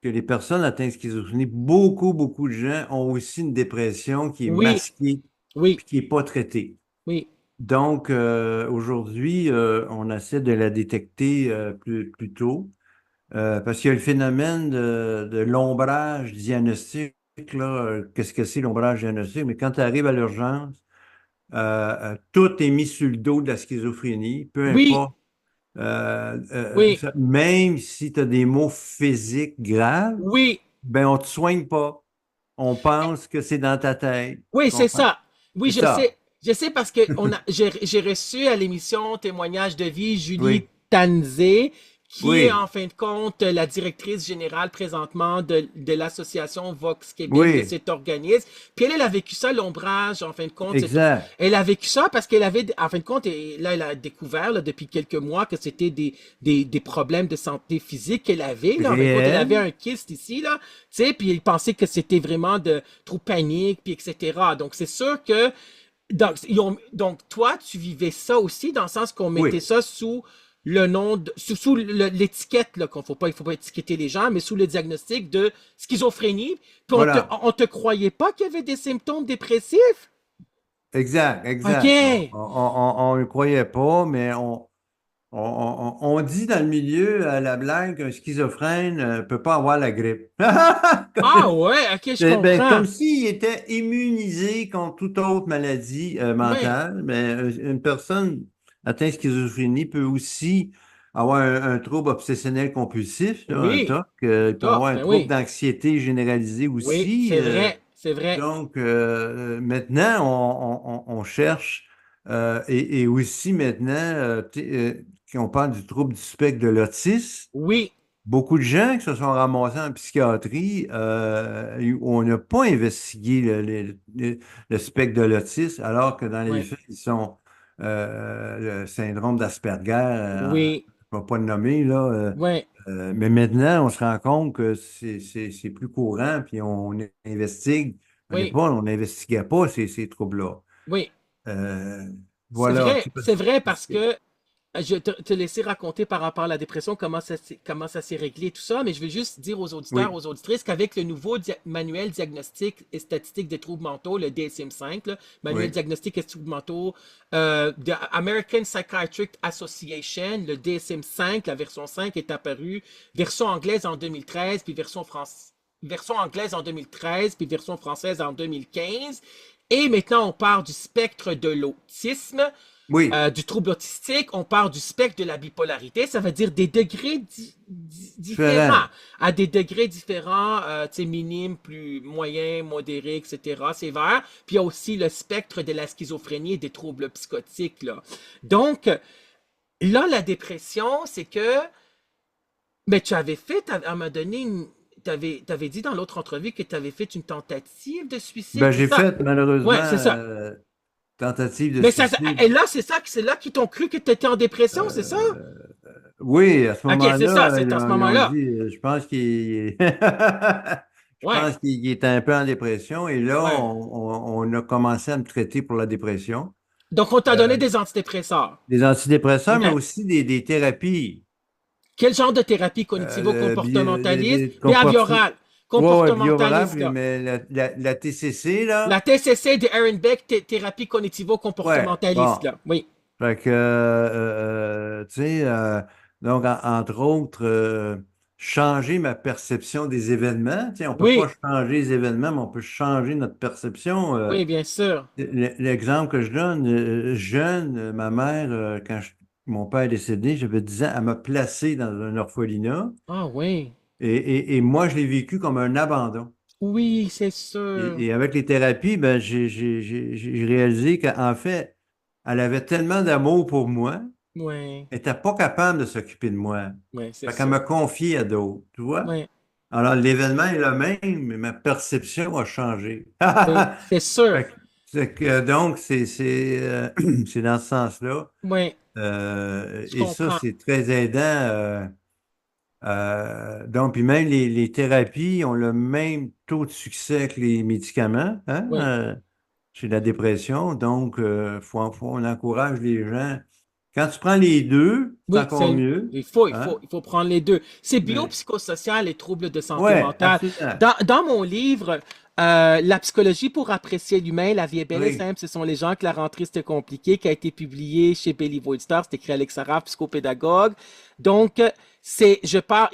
que les personnes atteintes de schizophrénie, beaucoup, beaucoup de gens ont aussi une dépression qui est oui, masquée oui, et qui n'est pas traitée. oui. Donc, aujourd'hui, on essaie de la détecter plus tôt. Parce qu'il y a le phénomène de l'ombrage diagnostique, là. Qu'est-ce que c'est l'ombrage diagnostique? Mais quand tu arrives à l'urgence, tout est mis sur le dos de la schizophrénie, peu Oui, importe. oui, Même si tu as des maux physiques graves, oui. ben on te soigne pas. On pense que c'est dans ta tête. Tu Oui, c'est comprends? ça. Oui, C'est ça. je sais parce que j'ai reçu à l'émission Témoignage de vie Julie Oui, Tanzé, qui est oui, en fin de compte la directrice générale présentement de l'association Vox Québec, de oui, cet organisme. Puis elle a vécu ça, l'ombrage, en fin de compte. exact. Elle a vécu ça parce qu'elle avait, en fin de compte, et là, elle a découvert là, depuis quelques mois que c'était des problèmes de santé physique qu'elle avait. Là. En fin de compte, elle avait Réel. un kyste ici, là, tu sais, puis elle pensait que c'était vraiment de trop panique, puis etc. Donc, c'est sûr que donc, toi, tu vivais ça aussi dans le sens qu'on mettait Oui, ça sous le nom sous l'étiquette là il faut pas étiqueter les gens mais sous le diagnostic de schizophrénie puis voilà. on te croyait pas qu'il y avait des symptômes dépressifs. Exact, OK. exact. On ne croyait pas, mais on dit dans le milieu, à la blague, qu'un schizophrène ne peut pas avoir la grippe. Ah ouais, OK, je Ben, comprends. comme s'il était immunisé contre toute autre maladie Ouais, mentale, mais une personne atteinte de schizophrénie peut aussi avoir un trouble obsessionnel compulsif, là, un oui. TOC, il peut Ah, avoir un ben trouble oui. d'anxiété généralisée Oui, aussi. c'est vrai, c'est vrai. Donc, maintenant, on cherche, et aussi maintenant, quand on parle du trouble du spectre de l'autisme, Oui, beaucoup de gens qui se sont ramassés en psychiatrie, on n'a pas investigué le spectre de l'autisme, alors que dans les oui, faits, ils sont le syndrome d'Asperger, oui, je ne vais pas le nommer, là, oui, mais maintenant, on se rend compte que c'est plus courant, puis on investigue. À oui, l'époque, on n'investiguait pas ces troubles-là. oui. Euh, voilà. Je sais pas C'est vrai parce si- que je te laisser raconter par rapport à la dépression, comment ça s'est réglé, tout ça, mais je veux juste dire aux auditeurs, Oui, aux auditrices qu'avec le nouveau manuel diagnostic et statistique des troubles mentaux, le DSM-5, là, manuel oui, diagnostic et troubles mentaux de American Psychiatric Association, le DSM-5, la version 5 est apparue, version anglaise en 2013, puis version anglaise en 2013, puis version française en 2015. Et maintenant, on part du spectre de l'autisme, oui, du trouble autistique, on part du spectre de la bipolarité, ça veut dire des degrés différents, différent. à des degrés différents, tu sais, minimes, plus moyens, modérés, etc., sévères. Puis il y a aussi le spectre de la schizophrénie et des troubles psychotiques, là. Donc, là, la dépression, c'est que, mais tu avais fait, à un moment donné, t'avais dit dans l'autre entrevue que tu avais fait une tentative de suicide, Ben, c'est j'ai ça? fait malheureusement Ouais, c'est ça. tentative de Mais suicide. et là, c'est là qu'ils t'ont cru que tu étais en dépression, c'est ça? Euh, oui, à ce OK, c'est ça, moment-là, c'est à ce ils ont moment-là. dit, je pense qu'il je Ouais, pense qu'il était un peu en dépression. Et là, ouais. on a commencé à me traiter pour la dépression. Donc, on t'a donné Euh, des antidépresseurs. des antidépresseurs, OK. mais aussi des thérapies. Quel genre de thérapie cognitivo-comportementaliste? Behaviorale. Ouais, ouais, Comportementaliste, biovalable, là. mais la TCC, La là, TCC de Aaron Beck, thérapie ouais, cognitivo-comportementaliste, bon. là. Oui. Fait que, tu sais, donc, entre autres, changer ma perception des événements. Tu sais, on peut pas Oui. changer les événements, mais on peut changer notre perception. Oui, bien sûr. L'exemple que je donne, jeune, ma mère, mon père est décédé, j'avais 10 ans, elle m'a placé dans un orphelinat Ah, oui. et moi, je l'ai vécu comme un abandon. Oui, c'est sûr. Et avec les thérapies, ben, j'ai réalisé qu'en fait, elle avait tellement d'amour pour moi, Oui. elle n'était pas capable de s'occuper de moi. Oui, c'est Fait qu'elle m'a sûr. confié à d'autres, tu vois? Oui. Alors, l'événement est le même, mais ma perception a changé. Oui, c'est sûr. Donc, c'est dans ce sens-là. Oui, je Et ça, comprends. c'est très aidant. Donc, puis même les thérapies ont le même taux de succès que les médicaments, hein, Oui. chez la dépression. Donc, on encourage les gens. Quand tu prends les deux, c'est Oui, encore mieux. Hein? il faut prendre les deux. C'est Mais, biopsychosocial et troubles de santé ouais, mentale. absolument. Dans mon livre, La psychologie pour apprécier l'humain, la vie est belle et Oui, simple, ce sont les gens que la rentrée c'était compliqué, qui a été publié chez Bailey Voidstar, c'est écrit Alex Saraf, psychopédagogue. Donc, il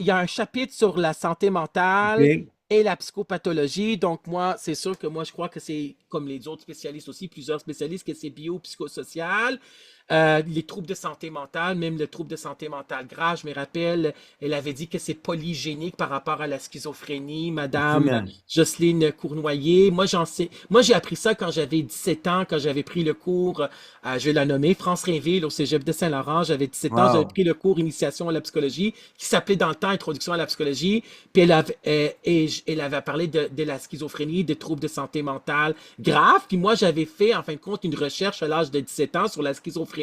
y a un chapitre sur la santé mentale, OK. et la psychopathologie. Donc, moi, c'est sûr que moi, je crois que c'est, comme les autres spécialistes aussi, plusieurs spécialistes, que c'est biopsychosocial. Les troubles de santé mentale, même le trouble de santé mentale grave, je me rappelle, elle avait dit que c'est polygénique par rapport à la schizophrénie, Madame Absolument. Jocelyne Cournoyer. Moi, j'ai appris ça quand j'avais 17 ans, quand j'avais pris le cours, je vais la nommer, France Rainville au Cégep de Saint-Laurent. J'avais 17 ans, j'avais Wow. pris le cours Initiation à la psychologie, qui s'appelait dans le temps Introduction à la psychologie. Puis elle avait parlé de la schizophrénie, des troubles de santé mentale graves. Puis moi, j'avais fait, en fin de compte, une recherche à l'âge de 17 ans sur la schizophrénie.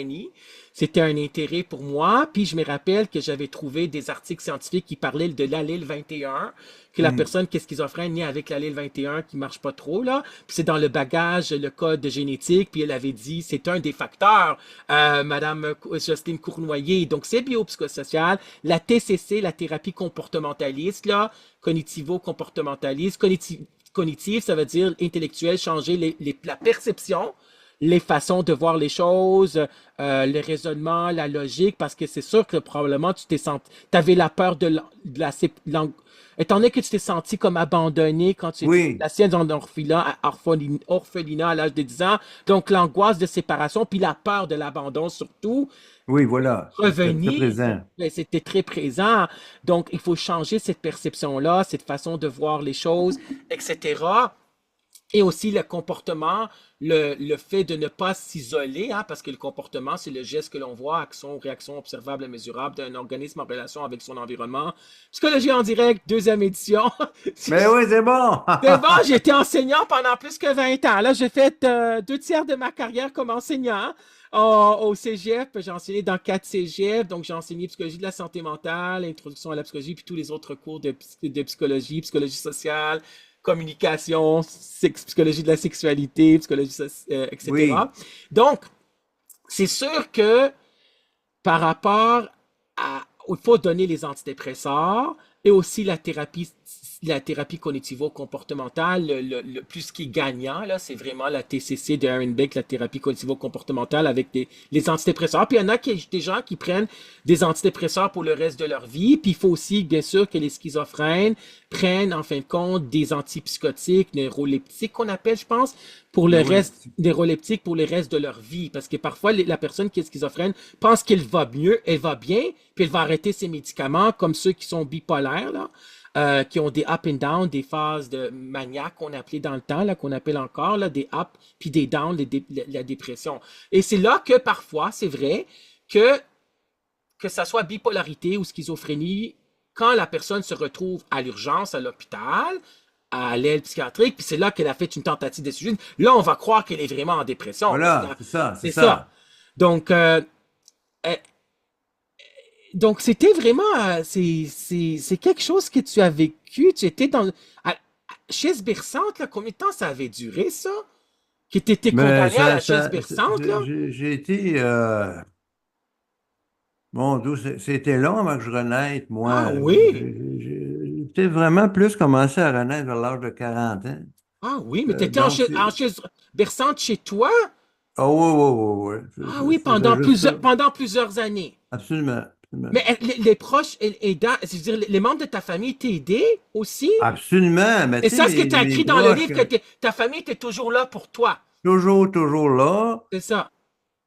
C'était un intérêt pour moi. Puis je me rappelle que j'avais trouvé des articles scientifiques qui parlaient de l'allèle 21, que la Hmm. personne qui est schizophrène naît avec l'allèle 21 qui marche pas trop, là. Puis c'est dans le bagage, le code génétique. Puis elle avait dit, c'est un des facteurs, Madame Jocelyne Cournoyer. Donc c'est biopsychosocial. La TCC, la thérapie comportementaliste, là, cognitivo-comportementaliste, cognitive, ça veut dire intellectuel, changer la perception, les façons de voir les choses, le raisonnement, la logique, parce que c'est sûr que probablement tu t'es senti, tu avais la peur étant donné que tu t'es senti comme abandonné quand tu étais Oui, la sienne en orphelinat à l'âge de 10 ans, donc l'angoisse de séparation, puis la peur de l'abandon surtout, oui, voilà. C'était très revenir, présent. ben, c'était très présent. Donc, il faut changer cette perception-là, cette façon de voir les choses, etc. Et aussi le comportement, le fait de ne pas s'isoler, hein, parce que le comportement, c'est le geste que l'on voit, action, réaction observable et mesurable d'un organisme en relation avec son environnement. Psychologie en direct, deuxième édition. Mais oui, c'est bon. C'est bon, j'ai été enseignant pendant plus que 20 ans. Là, j'ai fait 2 tiers de ma carrière comme enseignant au cégep. J'ai enseigné dans 4 cégep. Donc, j'ai enseigné psychologie de la santé mentale, introduction à la psychologie, puis tous les autres cours de psychologie, psychologie sociale, communication, psychologie de la sexualité, Oui, etc. Donc, c'est sûr que par rapport il faut donner les antidépresseurs et aussi la thérapie cognitivo-comportementale, le plus qui est gagnant, là, c'est vraiment la TCC de Aaron Beck, la thérapie cognitivo-comportementale avec les antidépresseurs. Puis il y en a des gens qui prennent des antidépresseurs pour le reste de leur vie. Puis il faut aussi, bien sûr, que les schizophrènes prennent, en fin de compte, des antipsychotiques, neuroleptiques qu'on appelle, je pense, pour le reste, neuroleptique. des neuroleptiques pour le reste de leur vie. Parce que parfois, la personne qui est schizophrène pense qu'elle va mieux, elle va bien, puis elle va arrêter ses médicaments, comme ceux qui sont bipolaires, là, qui ont des up and down, des phases de maniaque qu'on appelait dans le temps, là, qu'on appelle encore, là, des up puis des down, la dépression. Et c'est là que parfois, c'est vrai, que ça soit bipolarité ou schizophrénie, quand la personne se retrouve à l'urgence, à l'hôpital, à l'aile psychiatrique, puis c'est là qu'elle a fait une tentative de suicide, là, on va croire qu'elle est vraiment en dépression. Là, Voilà, c'est ça, c'est c'est ça. ça. Donc, euh, donc c'était vraiment, c'est quelque chose que tu as vécu. Tu étais chaise berçante, là, combien de temps ça avait duré, ça? Que tu étais Mais condamné à la chaise berçante, là? j'ai été, mon Dieu, c'était long avant que je renaisse, Ah moi. oui! J'étais vraiment plus commencé à renaître vers l'âge de 40 ans. Ah oui, mais tu étais en Donc, chaise, en chaise berçante chez toi? oh, oui, oui, oui, oui. Ah oui, Je faisais juste ça. pendant plusieurs années. Absolument, absolument. Mais les proches aidants, c'est-à-dire les membres de ta famille t'aidaient aussi? Absolument, mais Et tu sais, ça, ce que tu as mes écrit dans le proches, livre, que ta famille était toujours là pour toi. toujours, toujours là, C'est ça.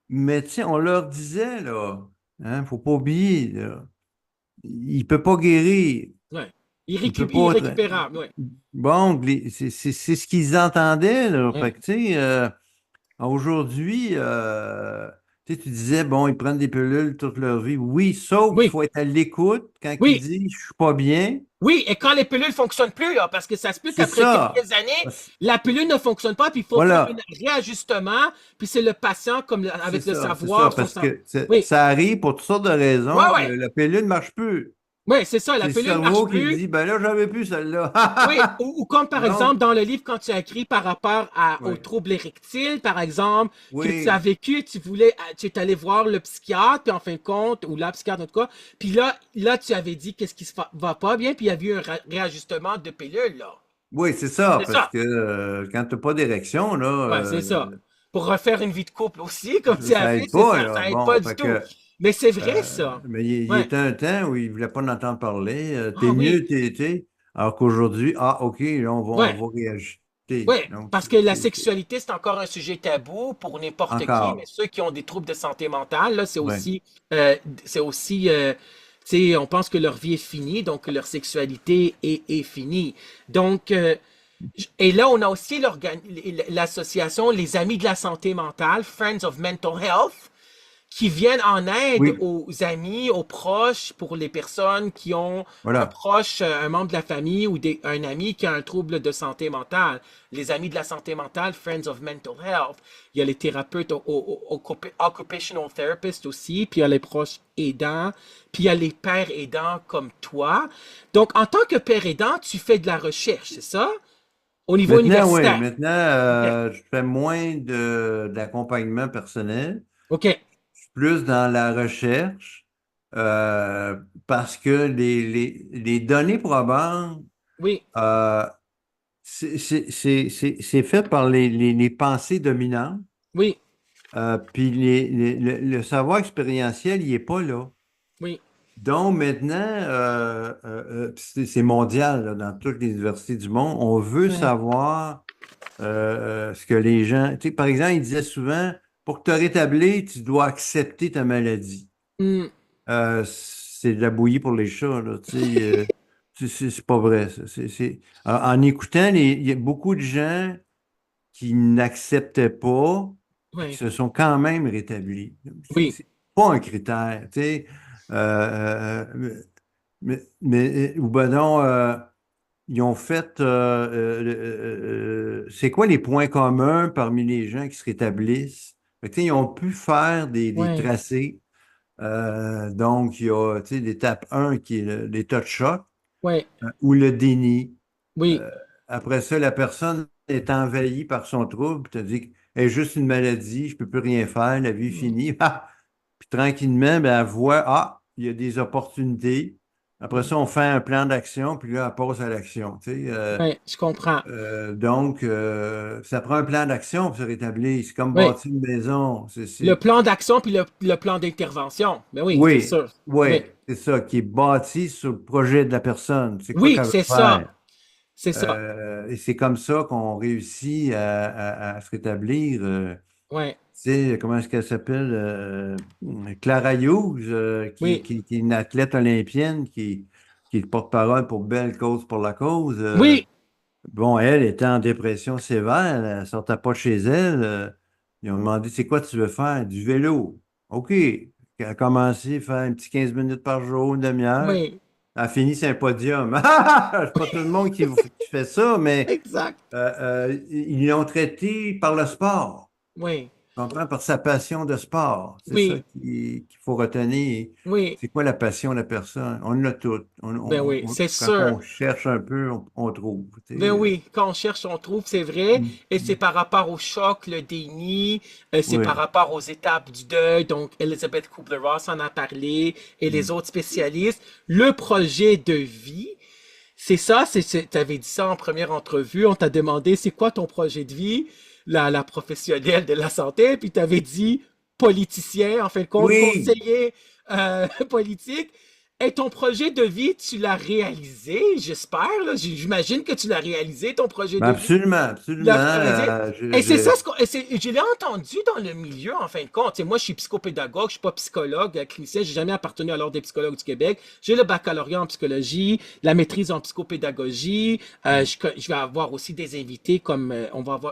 mais tu sais, on leur disait, là, hein, faut pas oublier, là, il peut pas guérir, Ouais. il peut pas... Irrécupérable, ouais. Bon, c'est ce qu'ils entendaient, là. Fait Ouais. que, tu sais, aujourd'hui, tu sais, tu disais, bon, ils prennent des pilules toute leur vie. Oui, sauf qu'il Oui, faut être à l'écoute quand ils oui, disent, je suis pas bien. oui. Et quand les pilules ne fonctionnent plus, là, parce que ça se peut C'est qu'après ça. quelques années, la pilule ne fonctionne pas, puis il faut faire un Voilà. réajustement, puis c'est le patient, comme avec le C'est ça, savoir, parce que Oui, ça arrive pour toutes sortes de ouais, raisons. ouais. La pilule ne marche plus. Oui, c'est ça, C'est la le pilule ne marche cerveau qui plus. dit, ben là, j'en veux plus celle-là. Oui, ou comme par Donc, exemple dans le livre quand tu as écrit par rapport aux oui, troubles érectiles, par exemple, que tu as oui, vécu, tu es allé voir le psychiatre, puis en fin de compte, ou la psychiatre en tout cas, puis là tu avais dit qu'est-ce qui va pas bien, puis il y a eu un réajustement de pilule, là. oui, c'est ça, C'est parce ça. que quand tu n'as pas d'érection, là, Ouais, c'est ça. Pour refaire une vie de couple aussi, comme tu as ça fait, aide c'est pas, ça, là. ça aide Bon, pas du fait tout. que, Mais c'est vrai, ça. mais il Ouais. était un temps où il ne voulait pas en entendre parler. Ah T'es oui. mieux, t'es. Alors qu'aujourd'hui, ah, OK, là, on Ouais. va réajuster. Ouais, Donc, parce que la sexualité, c'est encore un sujet tabou pour n'importe qui, mais encore. ceux qui ont des troubles de santé mentale, là, Ouais. euh, c'est aussi, tu sais, on pense que leur vie est finie, donc que leur sexualité est finie. Donc, et là, on a aussi l'association Les Amis de la santé mentale, Friends of Mental Health, qui viennent en aide Oui, aux amis, aux proches, pour les personnes qui ont un voilà. proche, un membre de la famille ou un ami qui a un trouble de santé mentale. Les amis de la santé mentale, Friends of Mental Health. Il y a les thérapeutes, occupational therapists aussi, puis il y a les proches aidants, puis il y a les pères aidants comme toi. Donc, en tant que père aidant, tu fais de la recherche, c'est ça? Au niveau Maintenant, oui. universitaire. Maintenant, OK. je fais moins d'accompagnement personnel. OK. Je suis plus dans la recherche euh, parce que les données probantes, Oui. euh, c'est fait par les pensées dominantes. Oui. Puis le savoir expérientiel, il n'est pas là. Oui. Donc maintenant, c'est mondial là, dans toutes les universités du monde. On veut Ouais. savoir ce que les gens. Tu sais, par exemple, il disait souvent, pour te rétablir, tu dois accepter ta maladie. Hmm. C'est de la bouillie pour les chats, là. Tu sais, c'est pas vrai, ça. En écoutant, il y a beaucoup de gens qui n'acceptaient pas, puis qui Oui. se sont quand même rétablis. Oui. C'est pas un critère, tu sais. Ou ben non, ils ont fait. C'est quoi les points communs parmi les gens qui se rétablissent? Fait que, tu sais, ils ont pu faire des Oui. tracés. Donc, il y a, tu sais, l'étape 1 qui est l'état de choc Oui. ou le déni. Oui. Euh, Après ça, la personne est envahie par son trouble, tu dit qu'elle est juste une maladie, je ne peux plus rien faire, la vie est finie. Ah! Puis tranquillement, ben, elle voit, ah, il y a des opportunités. Après ça, on fait un plan d'action, puis là, elle passe à l'action. Tu sais, Oui, je comprends. donc, ça prend un plan d'action pour se rétablir. C'est comme Oui. bâtir une maison. Le plan d'action puis le plan d'intervention. Ben oui, c'est Oui, sûr. Oui. oui, c'est ça, qui est bâti sur le projet de la personne. C'est quoi Oui, qu'elle veut c'est ça. faire? C'est ça. Et c'est comme ça qu'on réussit à se rétablir. Oui. Tu sais, comment est-ce qu'elle s'appelle? Clara Hughes, Oui. qui est une athlète olympienne, qui est porte-parole pour Belle Cause pour la cause. Oui. Bon, elle était en dépression sévère, elle sortait pas de chez elle. Ils ont demandé, c'est quoi tu veux faire? Du vélo. OK. Elle a commencé à faire un petit 15 minutes par jour, une demi-heure. Oui. Elle a fini sur un podium. C'est pas tout le monde qui fait ça, mais Exact. ils l'ont traité par le sport. Oui. Tu comprends? Par sa passion de sport. C'est ça Oui. qu'il faut retenir. Oui. C'est quoi la passion de la personne? On l'a toutes. Ben oui, c'est Quand sûr. on cherche un peu, on trouve. Tu Ben sais, oui, quand on cherche, on trouve, c'est vrai. mm, Et c'est mm. par rapport au choc, le déni, c'est par Oui. rapport aux étapes du deuil. Donc, Elizabeth Kubler-Ross en a parlé et les Mm. autres spécialistes. Le projet de vie, c'est ça, tu avais dit ça en première entrevue. On t'a demandé, c'est quoi ton projet de vie, la professionnelle de la santé, puis tu avais dit politicien, en fin de compte, Oui, conseiller politique. Et ton projet de vie, tu l'as réalisé, j'espère, là. J'imagine que tu l'as réalisé, ton projet ben de vie. absolument, Tu absolument. l'as réalisé. Et c'est ça, Je- je l'ai entendu dans le milieu, en fin de compte. Tu sais, moi, je suis psychopédagogue, je suis pas psychologue, clinicien, j'ai jamais appartenu à l'Ordre des psychologues du Québec. J'ai le baccalauréat en psychologie, la maîtrise en psychopédagogie. Je vais avoir aussi des invités comme,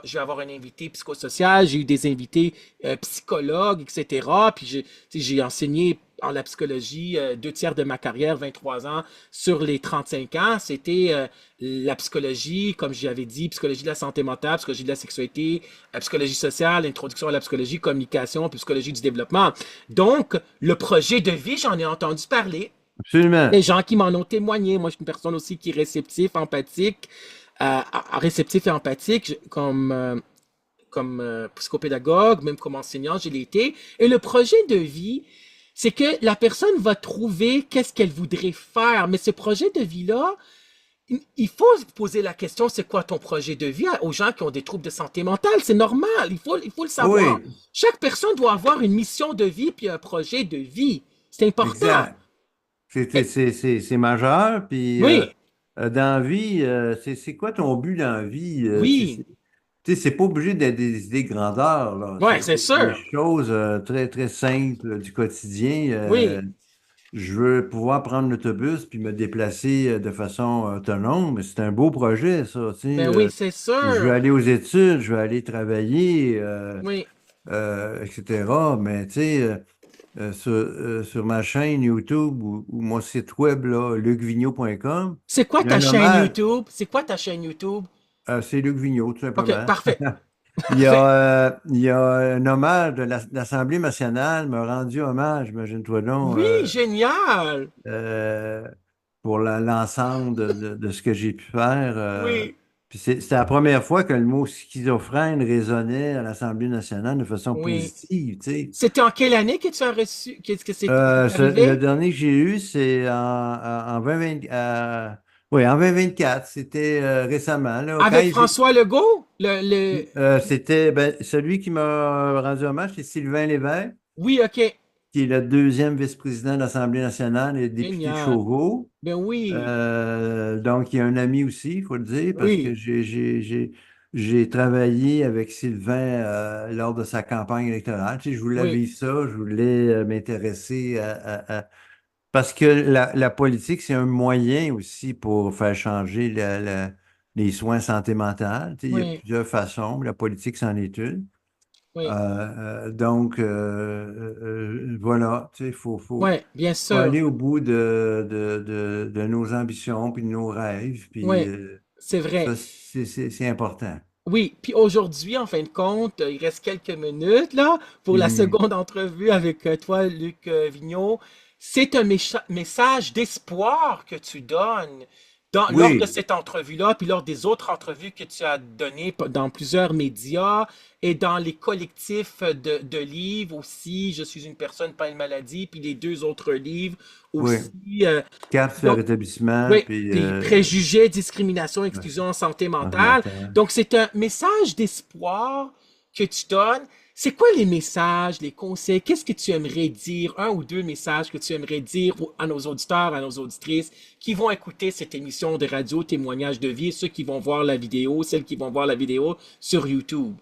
je vais avoir un invité psychosocial, j'ai eu des invités psychologues, etc. Puis tu sais, j'ai enseigné en la psychologie, 2 tiers de ma carrière, 23 ans, sur les 35 ans, c'était la psychologie, comme j'avais dit, psychologie de la santé mentale, psychologie de la sexualité, psychologie sociale, introduction à la psychologie, communication, puis psychologie du développement. Donc, le projet de vie, j'en ai entendu parler. Absolument. Des gens qui m'en ont témoigné. Moi, je suis une personne aussi qui est réceptif, empathique, réceptif et empathique, comme psychopédagogue, même comme enseignant, je l'ai été. Et le projet de vie, c'est que la personne va trouver qu'est-ce qu'elle voudrait faire. Mais ce projet de vie-là, il faut poser la question, c'est quoi ton projet de vie aux gens qui ont des troubles de santé mentale? C'est normal, il faut le savoir. Oui, Chaque personne doit avoir une mission de vie puis un projet de vie. C'est important. exact. Et- C'est majeur, puis oui, dans la vie, c'est quoi ton but dans la vie? Oui, Tu sais, c'est pas obligé d'être des idées grandeur, là. ouais, c'est C'est des sûr. choses très, très simples du quotidien. Oui, Je veux pouvoir prendre l'autobus puis me déplacer de façon autonome, mais c'est un beau projet, ça. Tu sais, ben oui, c'est je veux sûr. aller aux études, je veux aller travailler, Oui, etc. Mais tu sais, sur ma chaîne YouTube ou mon site web, là, lucvigneault.com, c'est quoi il y a ta un chaîne hommage. YouTube? C'est quoi ta chaîne YouTube? C'est Luc Vigneault, tout OK, simplement. parfait, parfait. Il y a un hommage de l'Assemblée nationale, m'a rendu hommage, imagine-toi donc, Oui, génial. euh, pour l'ensemble de ce que j'ai pu faire. Oui, Puis c'était la première fois que le mot schizophrène résonnait à l'Assemblée nationale de façon oui. positive, tu sais. C'était en quelle année que tu as reçu, qu'est-ce que c'est Le arrivé? dernier que j'ai eu, c'est en 2020, oui, en 2024. C'était récemment. Là, Avec François Legault? c'était celui qui m'a rendu hommage, c'est Sylvain Lévesque, Oui, OK. qui est le deuxième vice-président de l'Assemblée nationale et député de Génial. Chauveau. Ben oui, Donc, il y a un ami aussi, il faut le dire, parce que oui, j'ai travaillé avec Sylvain lors de sa campagne électorale. Tu sais, je voulais oui, vivre ça, je voulais m'intéresser parce que la politique, c'est un moyen aussi pour faire changer les soins santé mentale. Tu sais, il y a oui, plusieurs façons, la politique, c'en est une. oui, Donc, voilà, tu sais, oui, bien faut sûr. aller au bout de nos ambitions, puis de nos rêves, puis Oui, c'est ça, vrai. c'est important. Oui, puis aujourd'hui, en fin de compte, il reste quelques minutes là pour la Mhm. seconde entrevue avec toi, Luc Vigneault. C'est un message d'espoir que tu donnes lors de Oui, cette entrevue-là, puis lors des autres entrevues que tu as données dans plusieurs médias et dans les collectifs de livres aussi. Je suis une personne, pas une maladie, puis les deux autres livres oui. aussi. Cap sur le Donc, rétablissement, oui, puis puis préjugés, discrimination, ouais, exclusion en santé santé mentale. mentale. Donc, c'est un message d'espoir que tu donnes. C'est quoi les messages, les conseils? Qu'est-ce que tu aimerais dire? Un ou deux messages que tu aimerais dire à nos auditeurs, à nos auditrices qui vont écouter cette émission de radio témoignage de vie, ceux qui vont voir la vidéo, celles qui vont voir la vidéo sur YouTube.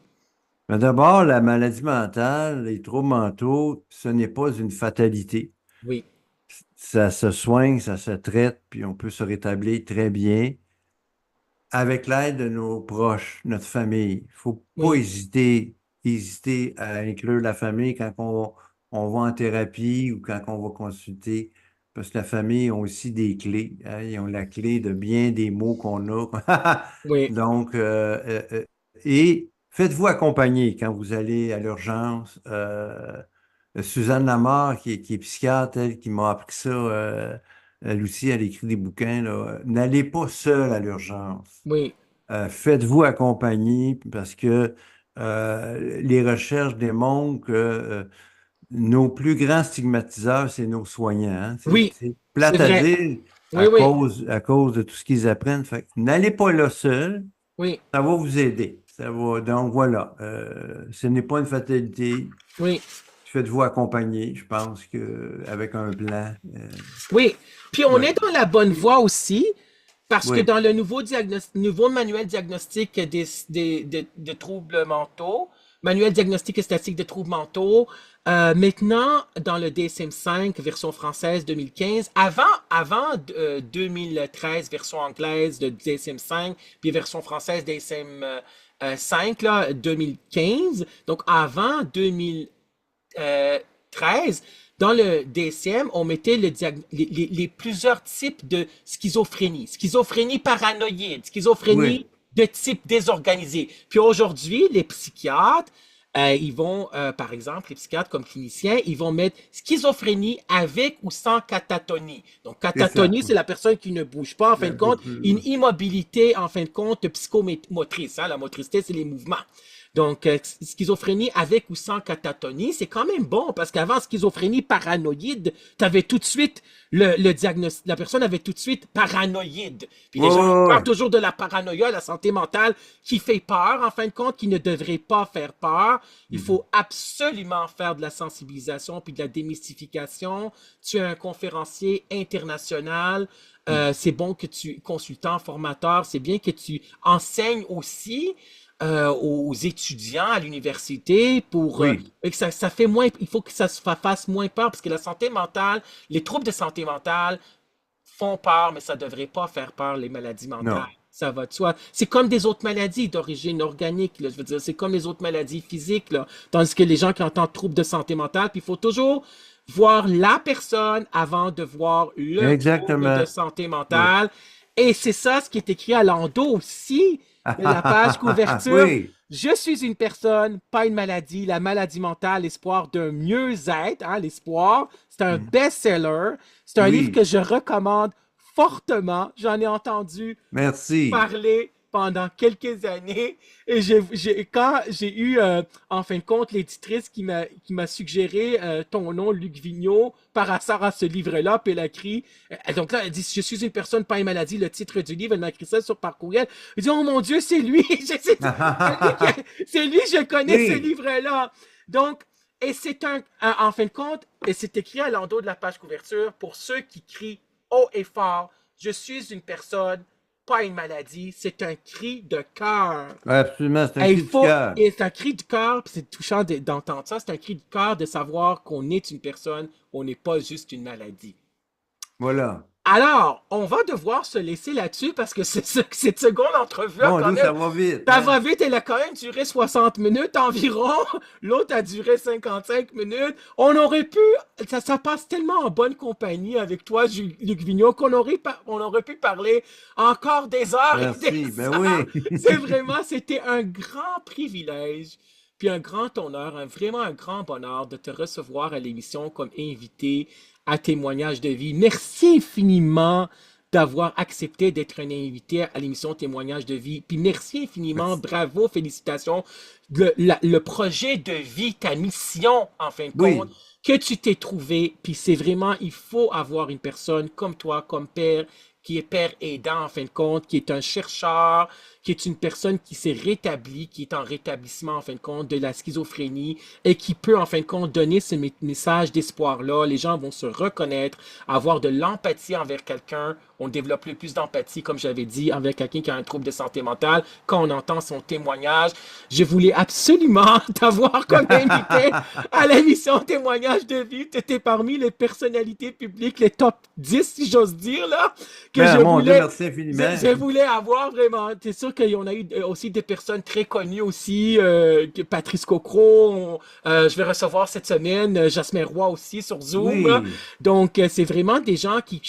Mais d'abord, la maladie mentale, les troubles mentaux, ce n'est pas une fatalité. Oui, Ça se soigne, ça se traite, puis on peut se rétablir très bien avec l'aide de nos proches, notre famille. Il faut pas oui, hésiter à inclure la famille quand on va en thérapie ou quand on va consulter, parce que la famille a aussi des clés, hein. Ils ont la clé de bien des mots qu'on a. oui, Donc, et faites-vous accompagner quand vous allez à l'urgence. Suzanne Lamar, qui est psychiatre, elle, qui m'a appris ça, elle aussi, elle écrit des bouquins, là. N'allez pas seul à l'urgence. oui, Faites-vous accompagner parce que les recherches démontrent que nos plus grands stigmatiseurs, c'est nos soignants, hein. oui, C'est c'est plate à vrai. dire Oui, oui, à cause de tout ce qu'ils apprennent. Fait que n'allez pas là seul, oui, ça va vous aider. Ça va, donc voilà, ce n'est pas une fatalité. oui. Faites-vous accompagner, je pense que avec un plan. Oui, puis on Ouais. est dans la bonne voie aussi, parce que Oui, dans le nouveau manuel diagnostic de troubles mentaux, manuel diagnostic et statistique de troubles mentaux, maintenant, dans le DSM-5, version française 2015, avant 2013, version anglaise de DSM-5, puis version française DSM-5, là, 2015, donc avant 2013, dans le DSM, on mettait les plusieurs types de schizophrénie. Schizophrénie paranoïde, oui, schizophrénie de type désorganisé. Puis aujourd'hui, les psychiatres, ils vont, par exemple, les psychiatres comme cliniciens, ils vont mettre schizophrénie avec ou sans catatonie. Donc, c'est ça. catatonie, c'est la personne qui ne bouge pas, en fin Un de peu compte, plus. une immobilité, en fin de compte, psychomotrice. Hein. La motricité, c'est les mouvements. Donc, schizophrénie avec ou sans catatonie, c'est quand même bon parce qu'avant schizophrénie paranoïde, tu avais tout de suite le diagnostic, la personne avait tout de suite paranoïde. Puis Oui, les gens oui, parlent oui. toujours de la paranoïa, la santé mentale qui fait peur, en fin de compte, qui ne devrait pas faire peur. Il Mhm. faut absolument faire de la sensibilisation puis de la démystification. Tu es un conférencier international. C'est bon que tu, consultant, formateur, c'est bien que tu enseignes aussi aux étudiants à l'université pour Oui, et que ça fait moins, il faut que ça se fasse moins peur parce que la santé mentale, les troubles de santé mentale font peur, mais ça devrait pas faire peur, les maladies mentales. non. Ça va de soi. C'est comme des autres maladies d'origine organique, là, je veux dire, c'est comme les autres maladies physiques, là. Tandis que les gens qui entendent troubles de santé mentale, puis il faut toujours voir la personne avant de voir le trouble de Exactement. santé Oui. mentale. Et c'est ça ce qui est écrit à l'endos aussi de la page couverture. Oui. Je suis une personne, pas une maladie. La maladie mentale, l'espoir d'un mieux-être, hein, l'espoir. C'est un best-seller. C'est un livre Oui. que je recommande fortement. J'en ai entendu Merci. parler pendant quelques années et quand j'ai eu en fin de compte l'éditrice qui m'a suggéré ton nom Luc Vigneault par hasard à ce livre-là, puis elle a écrit donc là elle dit je suis une personne pas une maladie, le titre du livre, elle m'a écrit ça sur par courriel. Je dis oh mon Dieu c'est lui c'est lui je connais ce Oui. livre-là. Donc et c'est en fin de compte et c'est écrit à l'endos de la page couverture pour ceux qui crient haut et fort je suis une personne pas une maladie, c'est un cri de cœur. Absolument, c'est un Et il cri du faut, cœur. et c'est un cri du cœur, puis c'est touchant d'entendre ça, c'est un cri du cœur de savoir qu'on est une personne, on n'est pas juste une maladie. Voilà. Alors, on va devoir se laisser là-dessus parce que cette seconde entrevue a Mon quand Dieu, même, ça va vite, ça hein? va vite, elle a quand même duré 60 minutes environ. L'autre a duré 55 minutes. On aurait pu, ça passe tellement en bonne compagnie avec toi, Luc Vigneault, on aurait pu parler encore des heures et Merci. des Ben heures. oui. C'était un grand privilège, puis un grand honneur, vraiment un grand bonheur de te recevoir à l'émission comme invité à Témoignage de vie. Merci infiniment d'avoir accepté d'être un invité à l'émission Témoignage de vie. Puis merci infiniment, Merci. bravo, félicitations. Le projet de vie, ta mission, en fin de compte, Oui. que tu t'es trouvé. Puis c'est vraiment, il faut avoir une personne comme toi, comme père, qui est père aidant, en fin de compte, qui est un chercheur, qui est une personne qui s'est rétablie, qui est en rétablissement, en fin de compte, de la schizophrénie et qui peut, en fin de compte, donner ce message d'espoir-là. Les gens vont se reconnaître, avoir de l'empathie envers quelqu'un. On développe le plus d'empathie, comme j'avais dit, envers quelqu'un qui a un trouble de santé mentale quand on entend son témoignage. Je voulais absolument t'avoir comme invité à l'émission Témoignage de vie. Tu étais parmi les personnalités publiques, les top 10, si j'ose dire, là, que Ben, je mon Dieu, voulais merci infiniment. je voulais avoir vraiment. C'est sûr qu'il y en a eu aussi des personnes très connues aussi, que Patrice Cocro. Je vais recevoir cette semaine Jasmin Roy aussi sur Zoom. Oui. Donc, c'est vraiment des gens qui,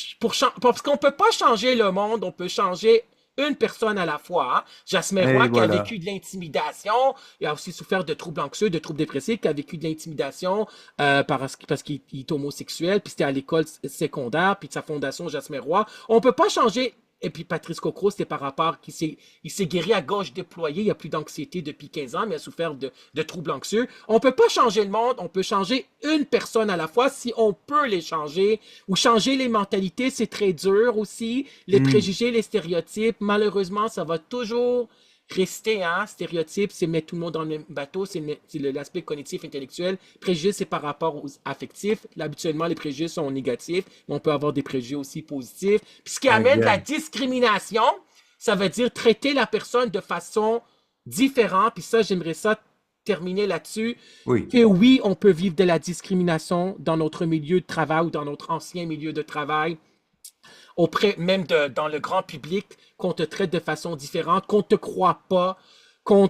parce qu'on peut pas changer le monde, on peut changer une personne à la fois. Hein. Jasmin Et Roy qui a voilà. vécu de l'intimidation, il a aussi souffert de troubles anxieux, de troubles dépressifs, qui a vécu de l'intimidation parce qu'il est homosexuel, puis c'était à l'école secondaire, puis de sa fondation Jasmin Roy. On peut pas changer. Et puis Patrice Cocro, c'était par rapport il s'est guéri à gauche déployée, il n'y a plus d'anxiété depuis 15 ans, mais il a souffert de troubles anxieux. On peut pas changer le monde, on peut changer une personne à la fois si on peut les changer ou changer les mentalités, c'est très dur aussi. Les Hmm. préjugés, les stéréotypes, malheureusement, ça va toujours rester, hein, stéréotype, c'est mettre tout le monde dans le même bateau, c'est l'aspect cognitif, intellectuel. Préjugés, c'est par rapport aux affectifs. Là, habituellement, les préjugés sont négatifs, mais on peut avoir des préjugés aussi positifs. Puis ce qui amène la Exact. discrimination, ça veut dire traiter la personne de façon différente. Puis ça, j'aimerais ça terminer là-dessus. Oui. Que oui, on peut vivre de la discrimination dans notre milieu de travail ou dans notre ancien milieu de travail auprès même dans le grand public, qu'on te traite de façon différente, qu'on te croit pas, qu'en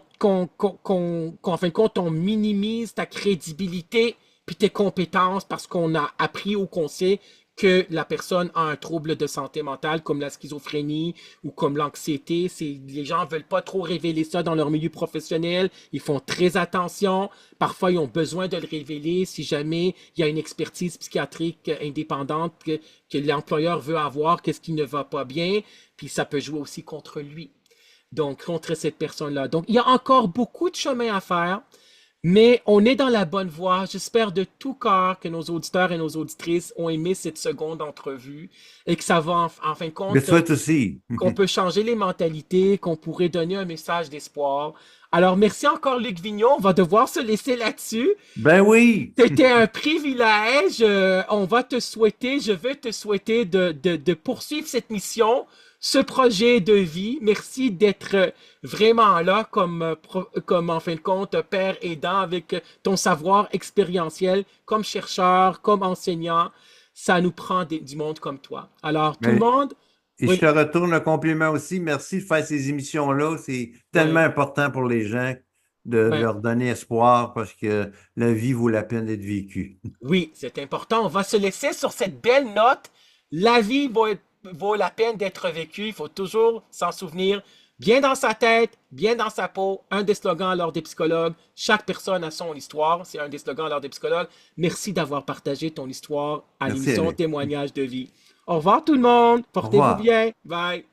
fin de compte, on minimise ta crédibilité puis tes compétences parce qu'on a appris ou qu'on sait que la personne a un trouble de santé mentale comme la schizophrénie ou comme l'anxiété. Les gens veulent pas trop révéler ça dans leur milieu professionnel. Ils font très attention. Parfois, ils ont besoin de le révéler si jamais il y a une expertise psychiatrique indépendante que l'employeur veut avoir, qu'est-ce qui ne va pas bien. Puis ça peut jouer aussi contre lui. Donc, contre cette personne-là. Donc, il y a encore beaucoup de chemin à faire. Mais on est dans la bonne voie. J'espère de tout cœur que nos auditeurs et nos auditrices ont aimé cette seconde entrevue et que ça va, en fin de Je le compte, souhaite aussi. qu'on peut changer les mentalités, qu'on pourrait donner un message d'espoir. Alors, merci encore, Luc Vignon. On va devoir se laisser là-dessus. Ben oui. C'était un privilège. On va te souhaiter, je veux te souhaiter de poursuivre cette mission, ce projet de vie. Merci d'être vraiment là comme en fin de compte, père aidant avec ton savoir expérientiel, comme chercheur, comme enseignant. Ça nous prend du monde comme toi. Alors, tout le Ben, monde, et je oui, te retourne le compliment aussi. Merci de faire ces émissions-là. C'est tellement oui, important pour les gens de ben, leur donner espoir parce que la vie vaut la peine d'être vécue. oui, c'est important. On va se laisser sur cette belle note. La vie vaut la peine d'être vécue. Il faut toujours s'en souvenir. Bien dans sa tête, bien dans sa peau. Un des slogans alors des psychologues. Chaque personne a son histoire. C'est un des slogans alors des psychologues. Merci d'avoir partagé ton histoire à Merci, l'émission Alain. Témoignage de vie. Au revoir tout le monde. Au Portez-vous revoir. bien. Bye.